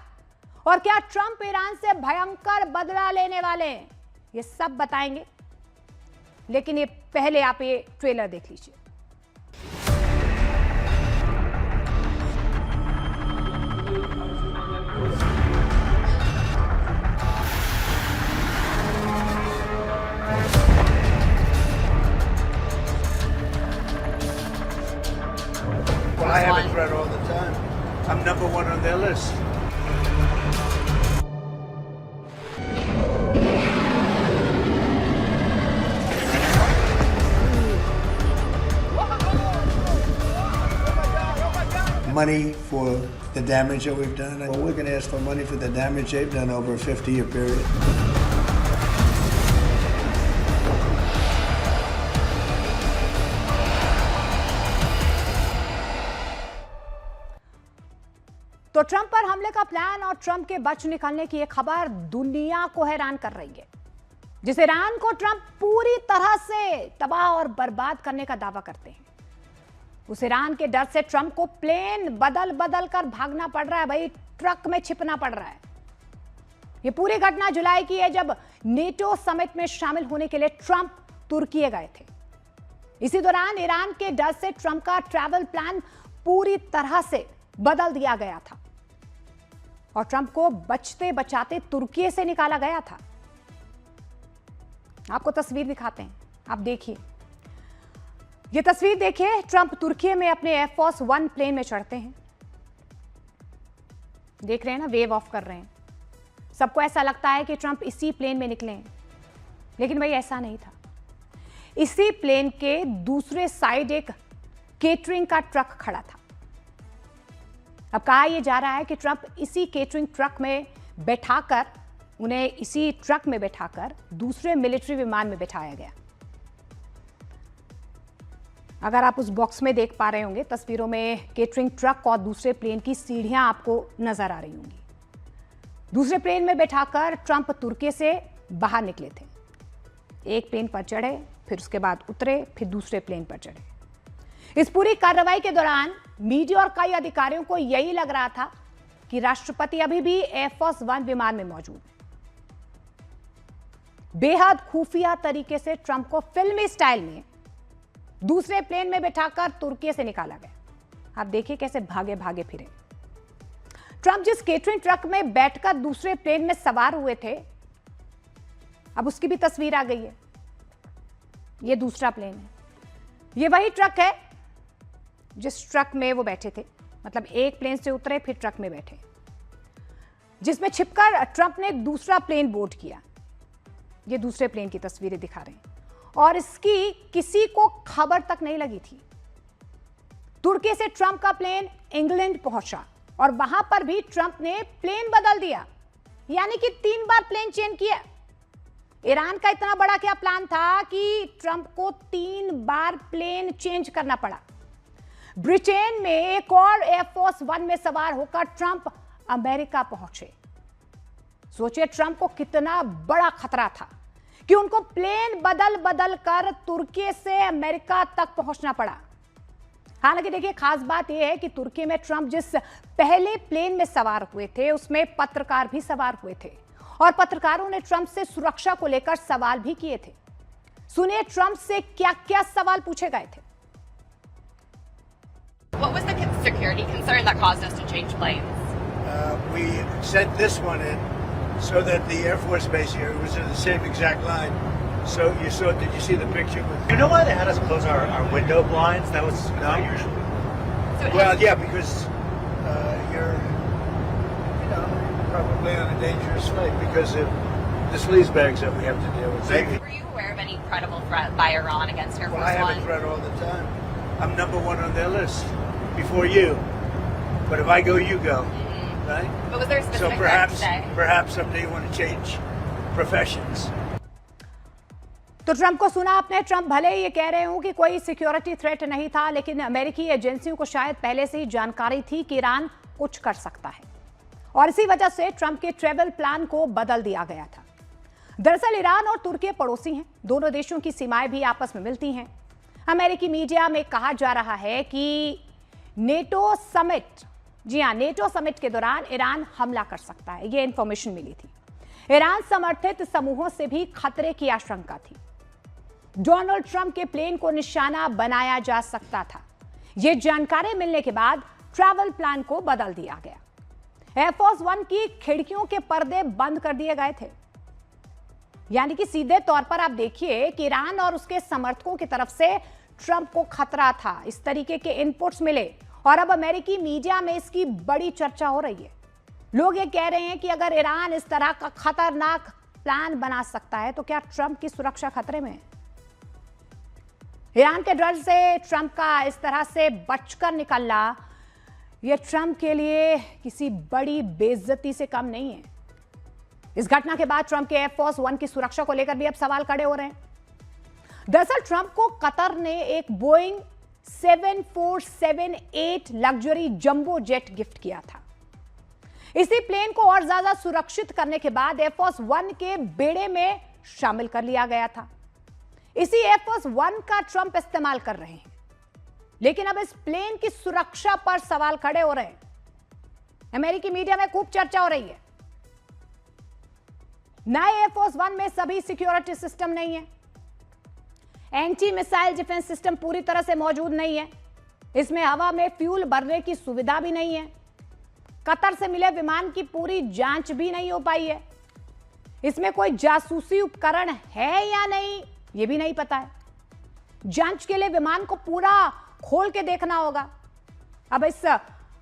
और क्या ट्रंप ईरान से भयंकर बदला लेने वाले हैं? ये सब बताएंगे, लेकिन ये पहले आप ये ट्रेलर देख लीजिए। I have a threat all the time. I'm number 1 on their list. money for the damage that we've done. Well, we're going to ask for money for the damage they've done over a 50-year period. तो Trump पर हमले का plan और Trump के बच निकलने की एक खबर दुनिया को हैरान कर रही है, जिस ईरान को ट्रंप पूरी तरह से तबाह और बर्बाद करने का दावा करते हैं। उस ईरान के डर से ट्रंप को प्लेन बदल बदल कर भागना पड़ रहा है, भाई ट्रक में छिपना पड़ रहा है। यह पूरी घटना जुलाई की है, जब नेटो समिट में शामिल होने के लिए ट्रंप तुर्की गए थे। इसी दौरान ईरान के डर से ट्रंप का ट्रैवल प्लान पूरी तरह से बदल दिया गया था और ट्रंप को बचते बचाते तुर्की से निकाला गया था। आपको तस्वीर दिखाते हैं, आप देखिए ये तस्वीर देखिए। ट्रंप तुर्की में अपने एयरफोर्स 1 प्लेन में चढ़ते हैं, देख रहे हैं ना, वेव ऑफ कर रहे हैं। सबको ऐसा लगता है कि ट्रंप इसी प्लेन में निकले हैं, लेकिन भाई ऐसा नहीं था। इसी प्लेन के दूसरे साइड एक केटरिंग का ट्रक खड़ा था। अब कहा यह जा रहा है कि ट्रंप इसी केटरिंग ट्रक में बैठाकर, उन्हें इसी ट्रक में बैठाकर दूसरे मिलिट्री विमान में बैठाया गया। अगर आप उस बॉक्स में देख पा रहे होंगे तस्वीरों में, केटरिंग ट्रक और दूसरे प्लेन की सीढ़ियां आपको नजर आ रही होंगी। दूसरे प्लेन में बैठाकर ट्रंप तुर्की से बाहर निकले थे। एक प्लेन पर चढ़े, फिर उसके बाद उतरे, फिर दूसरे प्लेन पर चढ़े। इस पूरी कार्रवाई के दौरान मीडिया और कई अधिकारियों को यही लग रहा था कि राष्ट्रपति अभी भी एयरफोर्स 1 विमान में मौजूद है। बेहद खुफिया तरीके से ट्रंप को फिल्मी स्टाइल में दूसरे प्लेन में बैठाकर तुर्की से निकाला गया। आप देखिए कैसे भागे भागे फिरे। ट्रंप जिस केटरिंग ट्रक में बैठकर दूसरे प्लेन में सवार हुए थे, अब उसकी भी तस्वीर आ गई है। यह दूसरा प्लेन है, यह वही ट्रक है जिस ट्रक में वो बैठे थे। मतलब एक प्लेन से उतरे, फिर ट्रक में बैठे, जिसमें छिपकर ट्रंप ने दूसरा प्लेन बोर्ड किया। ये दूसरे प्लेन की तस्वीरें दिखा रहे हैं और इसकी किसी को खबर तक नहीं लगी थी। तुर्की से ट्रंप का प्लेन इंग्लैंड पहुंचा और वहां पर भी ट्रंप ने प्लेन बदल दिया, यानी कि 3 बार प्लेन चेंज किया। ईरान का इतना बड़ा क्या प्लान था कि ट्रंप को 3 बार प्लेन चेंज करना पड़ा। ब्रिटेन में एक और एयरफोर्स 1 में सवार होकर ट्रंप अमेरिका पहुंचे। सोचिए ट्रंप को कितना बड़ा खतरा था कि उनको प्लेन बदल बदल कर तुर्की से अमेरिका तक पहुंचना पड़ा। हालांकि देखिए, खास बात यह है कि तुर्की में ट्रंप जिस पहले प्लेन में सवार हुए थे उसमें पत्रकार भी सवार हुए थे और पत्रकारों ने ट्रंप से सुरक्षा को लेकर सवाल भी किए थे। सुनिए ट्रंप से क्या क्या सवाल पूछे गए थे। What was the security concern that caused us to change planes? We sent this one in so that the Air Force base here was in the same exact line. So you saw, did you see the picture? You know why they had us close our window blinds? That was not usual. Well, yeah, because you're, probably on a dangerous flight because of the sleaze bags that we have to deal with. Were you aware of any credible threat by Iran against Air Force Well, I have One? a threat all the time. I'm number 1 on their list before you. But if I go, you go. Right? But was there a So specific perhaps someday you want to change professions. तो Trump को सुना आपने। Trump भले ही ये कह रहे हो कि कोई सिक्योरिटी थ्रेट नहीं था, लेकिन अमेरिकी एजेंसियों को शायद पहले से ही जानकारी थी कि ईरान कुछ कर सकता है और इसी वजह से ट्रंप के ट्रैवल प्लान को बदल दिया गया था। दरअसल ईरान और तुर्की पड़ोसी हैं, दोनों देशों की सीमाएं भी आपस में मिलती हैं। अमेरिकी मीडिया में कहा जा रहा है कि नेटो समिट, जी हां, नेटो समिट के दौरान ईरान हमला कर सकता है, यह इंफॉर्मेशन मिली थी। ईरान समर्थित समूहों से भी खतरे की आशंका थी। डोनाल्ड ट्रंप के प्लेन को निशाना बनाया जा सकता था। यह जानकारी मिलने के बाद ट्रैवल प्लान को बदल दिया गया। एयरफोर्स 1 की खिड़कियों के पर्दे बंद कर दिए गए थे, यानी कि सीधे तौर पर आप देखिए कि ईरान और उसके समर्थकों की तरफ से ट्रंप को खतरा था। इस तरीके के इनपुट्स मिले और अब अमेरिकी मीडिया में इसकी बड़ी चर्चा हो रही है। लोग ये कह रहे हैं कि अगर ईरान इस तरह का खतरनाक प्लान बना सकता है तो क्या ट्रंप की सुरक्षा खतरे में है? ईरान के डर से ट्रंप का इस तरह से बचकर निकलना यह ट्रंप के लिए किसी बड़ी बेइज्जती से कम नहीं है। इस घटना के बाद ट्रंप के एयरफोर्स वन की सुरक्षा को लेकर भी अब सवाल खड़े हो रहे हैं। दरअसल ट्रंप को कतर ने एक Boeing 7478 luxury jumbo jet gift किया था। इसी प्लेन को और ज्यादा सुरक्षित करने के बाद एयरफोर्स वन के बेड़े में शामिल कर लिया गया था। इसी एयरफोर्स वन का ट्रंप इस्तेमाल कर रहे हैं, लेकिन अब इस प्लेन की सुरक्षा पर सवाल खड़े हो रहे हैं। अमेरिकी मीडिया में खूब चर्चा हो रही है। नए एयरफोर्स वन में सभी सिक्योरिटी सिस्टम नहीं है, एंटी मिसाइल डिफेंस सिस्टम पूरी तरह से मौजूद नहीं है, इसमें हवा में फ्यूल भरने की सुविधा भी नहीं है, कतर से मिले विमान की पूरी जांच भी नहीं हो पाई है, इसमें कोई जासूसी उपकरण है या नहीं यह भी नहीं पता है। जांच के लिए विमान को पूरा खोल के देखना होगा। अब इस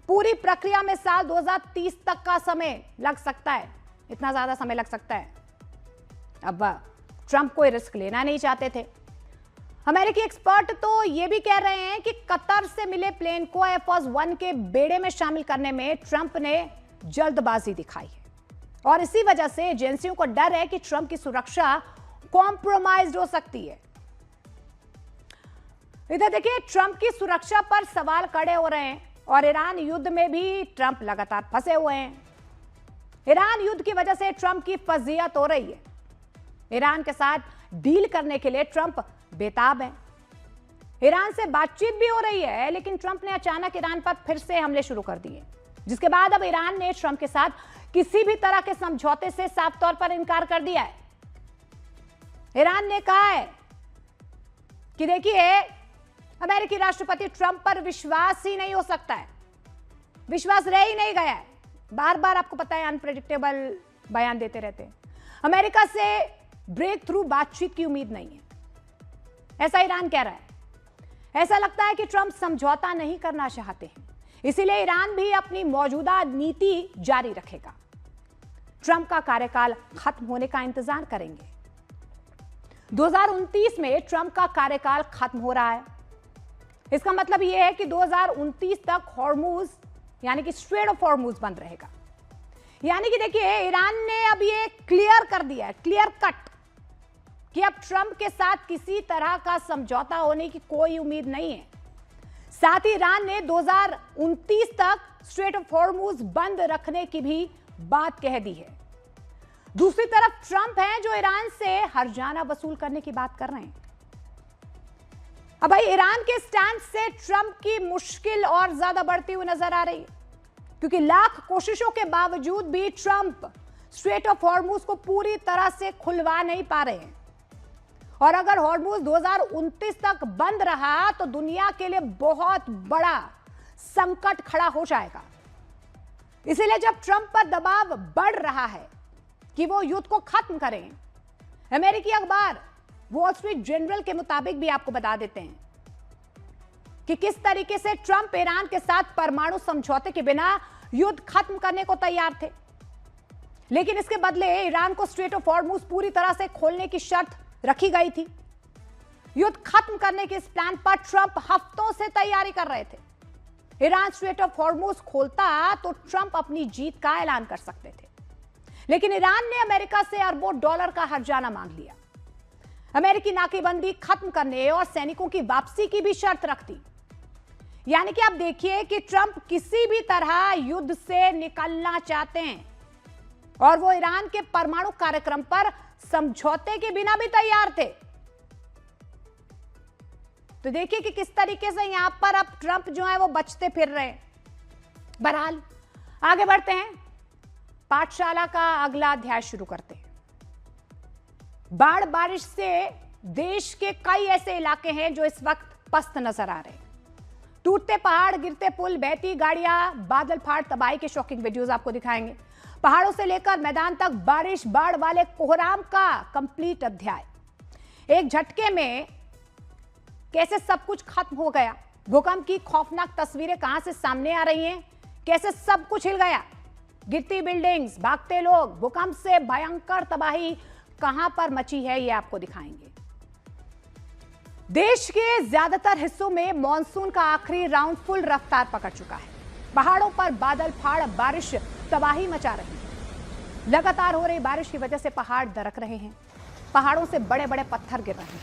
पूरी प्रक्रिया में साल 2030 तक का समय लग सकता है, इतना ज्यादा समय लग सकता है। अब ट्रंप कोई रिस्क लेना नहीं चाहते थे। अमेरिकी एक्सपर्ट तो यह भी कह रहे हैं कि कतर से मिले प्लेन को एयरफोर्स वन के बेड़े में शामिल करने में ट्रंप ने जल्दबाजी दिखाई है और इसी वजह से एजेंसियों को डर है कि ट्रंप की सुरक्षा कॉम्प्रोमाइज्ड हो सकती है। इधर देखिए, ट्रंप की सुरक्षा पर सवाल खड़े हो रहे हैं और ईरान युद्ध में भी ट्रंप लगातार फंसे हुए हैं। ईरान युद्ध की वजह से ट्रंप की फजीहत हो रही है। ईरान के साथ डील करने के लिए ट्रंप बेताब है। ईरान से बातचीत भी हो रही है, लेकिन ट्रंप ने अचानक ईरान पर फिर से हमले शुरू कर दिए, जिसके बाद अब ईरान ने ट्रंप के साथ किसी भी तरह के समझौते से साफ तौर पर इनकार कर दिया है। ईरान ने कहा है कि देखिए, अमेरिकी राष्ट्रपति ट्रंप पर विश्वास ही नहीं हो सकता है, विश्वास रह ही नहीं गया है। बार बार आपको पता है अनप्रेडिक्टेबल बयान देते रहते हैं। अमेरिका से ब्रेक थ्रू बातचीत की उम्मीद नहीं है, ऐसा ईरान कह रहा है। ऐसा लगता है कि ट्रंप समझौता नहीं करना चाहते हैं, इसीलिए ईरान भी अपनी मौजूदा नीति जारी रखेगा। ट्रंप का कार्यकाल खत्म होने का इंतजार करेंगे। 2029 में ट्रंप का कार्यकाल खत्म हो रहा है। इसका मतलब यह है कि 2029 तक हॉर्मुज यानी कि स्ट्रेट ऑफ हॉर्मुज बंद रहेगा। यानी कि देखिए, ईरान ने अब ये क्लियर कर दिया है, क्लियर कट, कि अब ट्रंप के साथ किसी तरह का समझौता होने की कोई उम्मीद नहीं है। साथ ही ईरान ने 2029 तक स्ट्रेट ऑफ हॉर्मुज बंद रखने की भी बात कह दी है। दूसरी तरफ ट्रंप हैं जो ईरान से हर्जाना वसूल करने की बात कर रहे हैं। अब भाई, ईरान के स्टैंड से ट्रंप की मुश्किल और ज्यादा बढ़ती हुई नजर आ रही है, क्योंकि लाख कोशिशों के बावजूद भी ट्रंप स्ट्रेट ऑफ हॉर्मुज को पूरी तरह से खुलवा नहीं पा रहे हैं। और अगर हॉर्मुज 2029 तक बंद रहा तो दुनिया के लिए बहुत बड़ा संकट खड़ा हो जाएगा। इसीलिए जब ट्रंप पर दबाव बढ़ रहा है कि वो युद्ध को खत्म करें, अमेरिकी अखबार वॉल स्ट्रीट जर्नल के मुताबिक भी आपको बता देते हैं कि किस तरीके से ट्रंप ईरान के साथ परमाणु समझौते के बिना युद्ध खत्म करने को तैयार थे, लेकिन इसके बदले ईरान को स्ट्रेट ऑफ हॉर्मुज पूरी तरह से खोलने की शर्त रखी गई थी। युद्ध खत्म करने के इस प्लान पर ट्रंप हफ्तों से तैयारी कर रहे थे। ईरान स्ट्रेट ऑफ हॉर्मुज खोलता तो ट्रंप अपनी जीत का ऐलान कर सकते थे, लेकिन ईरान ने अमेरिका से अरबों डॉलर का हर्जाना मांग लिया। अमेरिकी नाकेबंदी खत्म करने और सैनिकों की वापसी की भी शर्त रख दी। यानी कि आप देखिए कि ट्रंप किसी भी तरह युद्ध से निकलना चाहते हैं और वो ईरान के परमाणु कार्यक्रम पर समझौते के बिना भी तैयार थे। तो देखिए कि किस तरीके से यहां पर अब ट्रंप जो है वो बचते फिर रहे हैं। बहरहाल आगे बढ़ते हैं, पाठशाला का अगला अध्याय शुरू करते हैं। बाढ़ बारिश से देश के कई ऐसे इलाके हैं जो इस वक्त पस्त नजर आ रहे हैं। टूटते पहाड़, गिरते पुल, बहती गाड़ियां, बादल फाट तबाही के शॉकिंग वीडियोस आपको दिखाएंगे। पहाड़ों से लेकर मैदान तक बारिश, बाढ़ वाले कोहराम का कंप्लीट अध्याय। एक झटके में कैसे सब कुछ खत्म हो गया, भूकंप की खौफनाक तस्वीरें कहां से सामने आ रही हैं, कैसे सब कुछ हिल गया, गिरती बिल्डिंग्स, भागते लोग, भूकंप से भयंकर तबाही कहां पर मची है, ये आपको दिखाएंगे। देश के ज्यादातर हिस्सों में मॉनसून का आखिरी राउंड फुल रफ्तार पकड़ चुका है। पहाड़ों पर बादल फाड़ बारिश तबाही मचा रही है। लगातार हो रही बारिश की वजह से पहाड़ दरक रहे हैं, पहाड़ों से बड़े बड़े पत्थर गिर रहे हैं।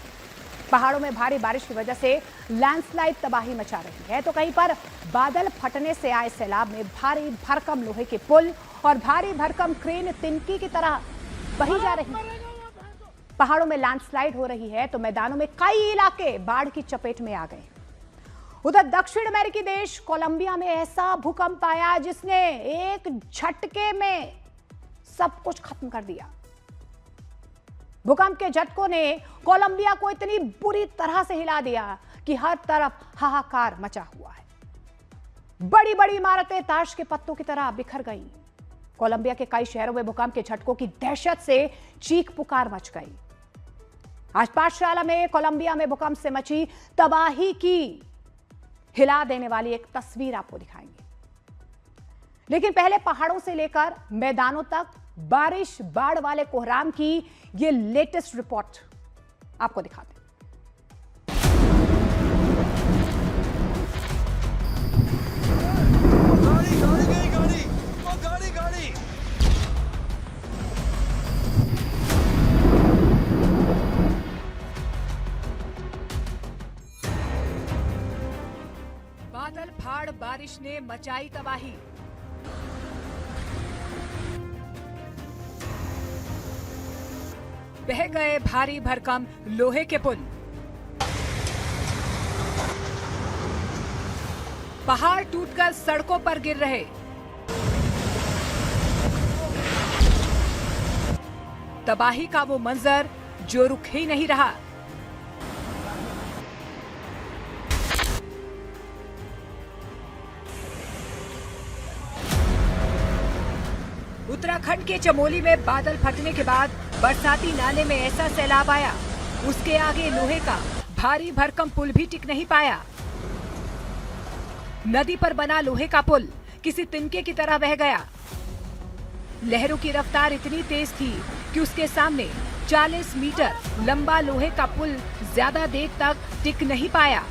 पहाड़ों में भारी बारिश की वजह से लैंडस्लाइड तबाही मचा रही है, तो कहीं पर बादल फटने से आए सैलाब में भारी भरकम लोहे के पुल और भारी भरकम क्रेन तिनकी की तरह बही जा रही है। पहाड़ों में लैंडस्लाइड हो रही है तो मैदानों में कई इलाके बाढ़ की चपेट में आ गए। उधर दक्षिण अमेरिकी देश कोलंबिया में ऐसा भूकंप आया जिसने एक झटके में सब कुछ खत्म कर दिया। भूकंप के झटकों ने कोलंबिया को इतनी बुरी तरह से हिला दिया कि हर तरफ हाहाकार मचा हुआ है। बड़ी बड़ी इमारतें ताश के पत्तों की तरह बिखर गईं। कोलंबिया के कई शहरों में भूकंप के झटकों की दहशत से चीख पुकार मच गई। आज पाठशाला में कोलंबिया में भूकंप से मची तबाही की हिला देने वाली एक तस्वीर आपको दिखाएंगे, लेकिन पहले पहाड़ों से लेकर मैदानों तक बारिश बाढ़ वाले कोहराम की ये लेटेस्ट रिपोर्ट आपको दिखाते हैं। गाड़ी बादल फाड़ बारिश ने मचाई तबाही। बह गए भारी भरकम लोहे के पुल। पहाड़ टूटकर सड़कों पर गिर रहे। तबाही का वो मंजर जो रुक ही नहीं रहा। उत्तराखंड के चमोली में बादल फटने के बाद बरसाती नाले में ऐसा सैलाब आया, उसके आगे लोहे का भारी भरकम पुल भी टिक नहीं पाया। नदी पर बना लोहे का पुल किसी तिनके की तरह बह गया। लहरों की रफ्तार इतनी तेज थी कि उसके सामने 40 मीटर लंबा लोहे का पुल ज्यादा देर तक टिक नहीं पाया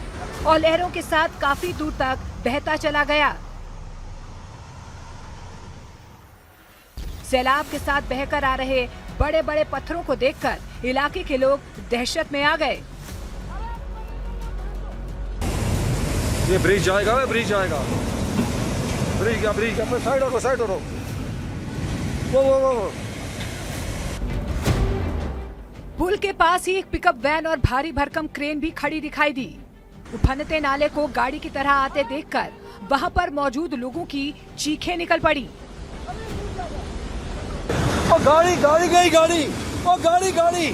और लहरों के साथ काफी दूर तक बहता चला गया। सैलाब के साथ बहकर आ रहे बड़े बड़े पत्थरों को देखकर इलाके के लोग दहशत में आ गए। ये ब्रिज जाएगा, ब्रिज जाएगा, ब्रिज का साइड हो। वो पुल के पास ही एक पिकअप वैन और भारी भरकम क्रेन भी खड़ी दिखाई दी। उफनते नाले को गाड़ी की तरह आते देखकर वहां पर मौजूद लोगों की चीखें निकल पड़ी। ओ गाड़ी गई, ओ गाड़ी।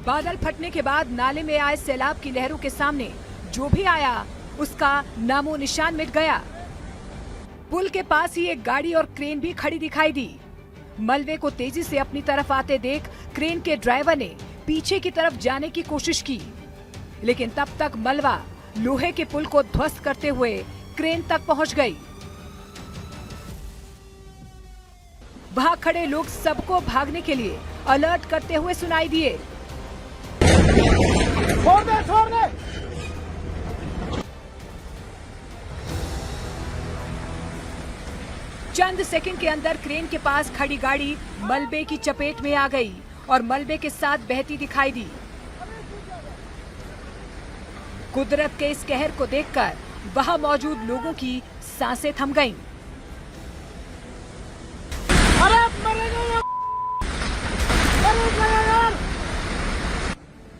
बादल फटने के बाद नाले में आए सैलाब की लहरों के सामने जो भी आया उसका नामो निशान मिट गया। पुल के पास ही एक गाड़ी और क्रेन भी खड़ी दिखाई दी। मलबे को तेजी से अपनी तरफ आते देख क्रेन के ड्राइवर ने पीछे की तरफ जाने की कोशिश की, लेकिन तब तक मलबा लोहे के पुल को ध्वस्त करते हुए क्रेन तक पहुंच गई। वहां खड़े लोग सबको भागने के लिए अलर्ट करते हुए सुनाई दिए। छोड़ दे। चंद सेकंड के अंदर क्रेन के पास खड़ी गाड़ी मलबे की चपेट में आ गई और मलबे के साथ बहती दिखाई दी। कुदरत के इस कहर को देखकर वहां मौजूद लोगों की सांसें थम गईं।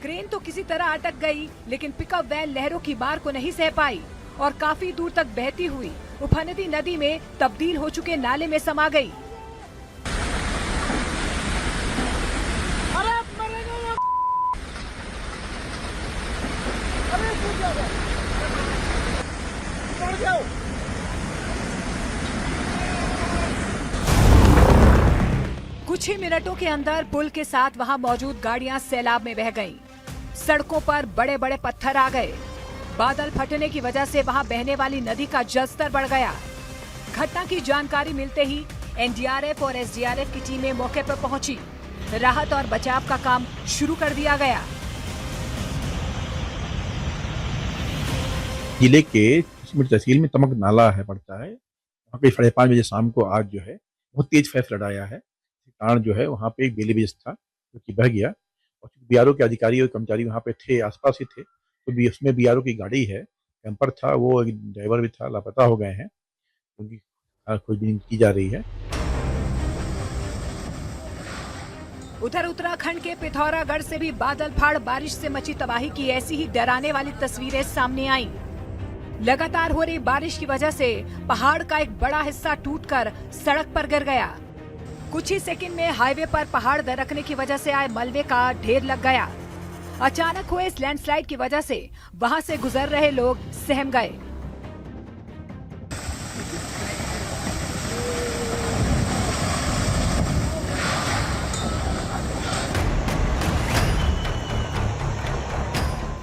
क्रेन तो किसी तरह अटक गई, लेकिन पिकअप वैन लहरों की मार को नहीं सह पाई और काफी दूर तक बहती हुई उफनती नदी में तब्दील हो चुके नाले में समा गई। कुछ ही मिनटों के अंदर पुल के साथ वहां मौजूद गाड़ियां सैलाब में बह गईं। सड़कों पर बड़े बड़े पत्थर आ गए। बादल फटने की वजह से वहां बहने वाली नदी का जलस्तर बढ़ गया। घटना की जानकारी मिलते ही एनडीआरएफ और एसडीआरएफ की टीमें मौके पर पहुंची। राहत और बचाव का काम शुरू कर दिया गया। जिले के तहसील में तमक नाला है पड़ता है, वहाँ पे 5:30 बजे शाम को आज जो है बहुत तेज फैसला आया है। कारण जो है वहाँ पे एक बेली ब्रिज था जो कि बह गया, और बीआरओ के अधिकारी और कर्मचारी वहाँ पे थे, आसपास ही थे, तो उसमें बीआरओ की गाड़ी है, कैंपर था, वो ड्राइवर भी था, लापता हो गए हैं, उनकी खोजबीन की जा रही है। उधर उत्तराखंड के पिथौरागढ़ से भी बादल फाड़ बारिश से मची तबाही की ऐसी ही डराने वाली तस्वीरें सामने आईं। लगातार हो रही बारिश की वजह से पहाड़ का एक बड़ा हिस्सा टूटकर सड़क पर गिर गया। कुछ ही सेकंड में हाईवे पर पहाड़ दरकने की वजह से आए मलबे का ढेर लग गया। अचानक हुए इस लैंडस्लाइड की वजह से वहां से गुजर रहे लोग सहम गए।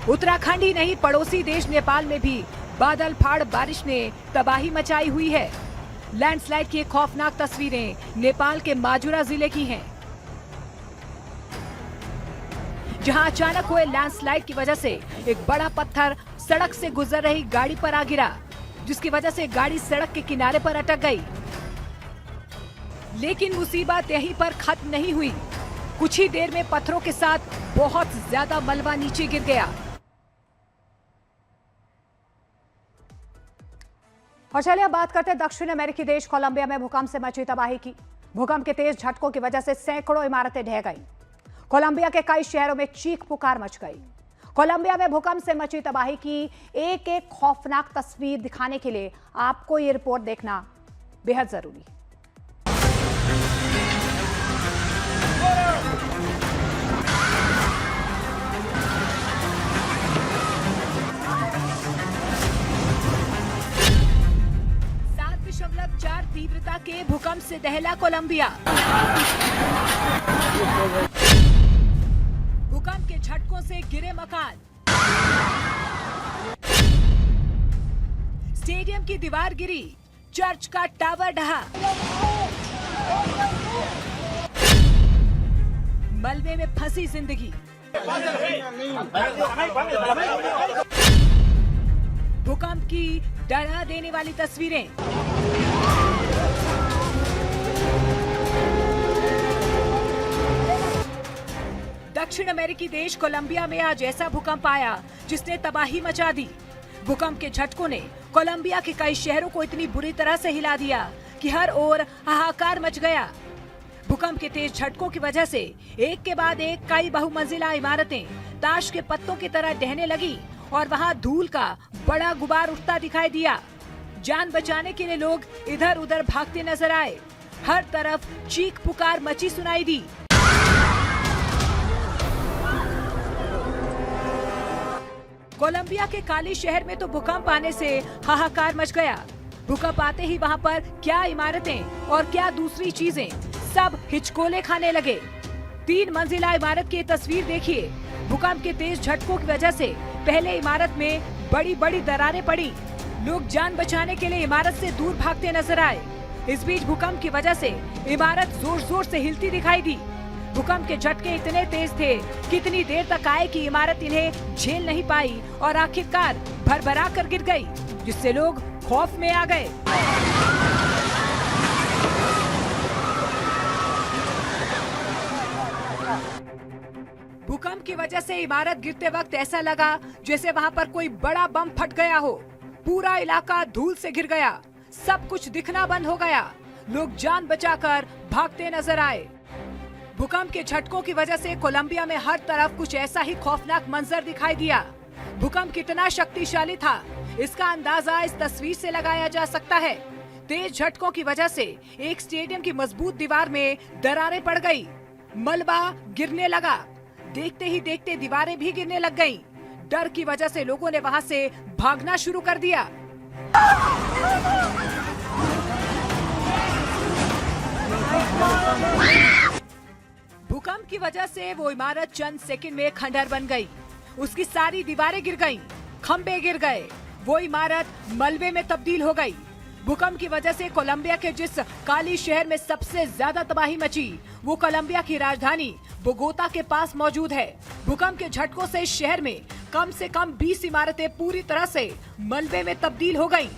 उत्तराखंड ही नहीं, पड़ोसी देश नेपाल में भी बादल फाड़ बारिश ने तबाही मचाई हुई है। लैंडस्लाइड की खौफनाक तस्वीरें नेपाल के माजुरा जिले की हैं, जहां अचानक हुए लैंडस्लाइड की वजह से एक बड़ा पत्थर सड़क से गुजर रही गाड़ी पर आ गिरा, जिसकी वजह से गाड़ी सड़क के किनारे पर अटक गई। लेकिन मुसीबत यहीं पर खत्म नहीं हुई। कुछ ही देर में पत्थरों के साथ बहुत ज्यादा मलबा नीचे गिर गया। और चलिए अब बात करते हैं दक्षिण अमेरिकी देश कोलंबिया में भूकंप से मची तबाही की। भूकंप के तेज झटकों की वजह से सैकड़ों इमारतें ढह गईं। कोलंबिया के कई शहरों में चीख पुकार मच गई। कोलंबिया में भूकंप से मची तबाही की एक एक खौफनाक तस्वीर दिखाने के लिए आपको ये रिपोर्ट देखना बेहद जरूरी है। तीव्रता के भूकंप से दहला कोलंबिया। भूकंप के झटकों से गिरे मकान, स्टेडियम की दीवार गिरी, चर्च का टावर ढहा, मलबे में फंसी जिंदगी। भूकंप की डरा देने वाली तस्वीरें। दक्षिण अमेरिकी देश कोलंबिया में आज ऐसा भूकंप आया जिसने तबाही मचा दी। भूकंप के झटकों ने कोलंबिया के कई शहरों को इतनी बुरी तरह से हिला दिया कि हर ओर हाहाकार मच गया। भूकंप के तेज झटकों की वजह से एक के बाद एक कई बहुमंजिला इमारतें ताश के पत्तों की तरह ढहने लगी और वहां धूल का बड़ा गुबार उठता दिखाई दिया। जान बचाने के लिए लोग इधर उधर भागते नजर आए। हर तरफ चीख पुकार मची सुनाई दी। कोलंबिया के काली शहर में तो भूकंप आने से हाहाकार मच गया। भूकंप आते ही वहां पर क्या इमारतें और क्या दूसरी चीजें सब हिचकोले खाने लगे। 3 मंजिला इमारत की तस्वीर देखिए। भूकंप के तेज झटकों की वजह से पहले इमारत में बड़ी बड़ी दरारें पड़ी। लोग जान बचाने के लिए इमारत से दूर भागते नजर आए। इस बीच भूकंप की वजह से इमारत जोर जोर से हिलती दिखाई दी। भूकंप के झटके इतने तेज थे कि इतनी देर तक आए कि इमारत इन्हें झेल नहीं पाई और आखिरकार भरभरा कर गिर गई, जिससे लोग खौफ में आ गए। भूकंप की वजह से इमारत गिरते वक्त ऐसा लगा जैसे वहां पर कोई बड़ा बम फट गया हो। पूरा इलाका धूल से घिर गया, सब कुछ दिखना बंद हो गया। लोग जान बचाकर भागते नजर आए। भूकंप के झटकों की वजह से कोलंबिया में हर तरफ कुछ ऐसा ही खौफनाक मंजर दिखाई दिया। भूकंप कितना शक्तिशाली था इसका अंदाजा इस तस्वीर से लगाया जा सकता है। तेज झटकों की वजह से एक स्टेडियम की मजबूत दीवार में दरारें पड़ गई, मलबा गिरने लगा। देखते ही देखते दीवारें भी गिरने लग गईं। डर की वजह से लोगों ने वहां से भागना शुरू कर दिया। भूकंप की वजह से वो इमारत चंद सेकंड में खंडहर बन गई। उसकी सारी दीवारें गिर गईं, खंबे गिर गए। वो इमारत मलबे में तब्दील हो गई। भूकंप की वजह से कोलंबिया के जिस काली शहर में सबसे ज्यादा तबाही मची, वो कोलंबिया की राजधानी बोगोता के पास मौजूद है। भूकंप के झटकों से शहर में कम से कम 20 इमारतें पूरी तरह से मलबे में तब्दील हो गईं।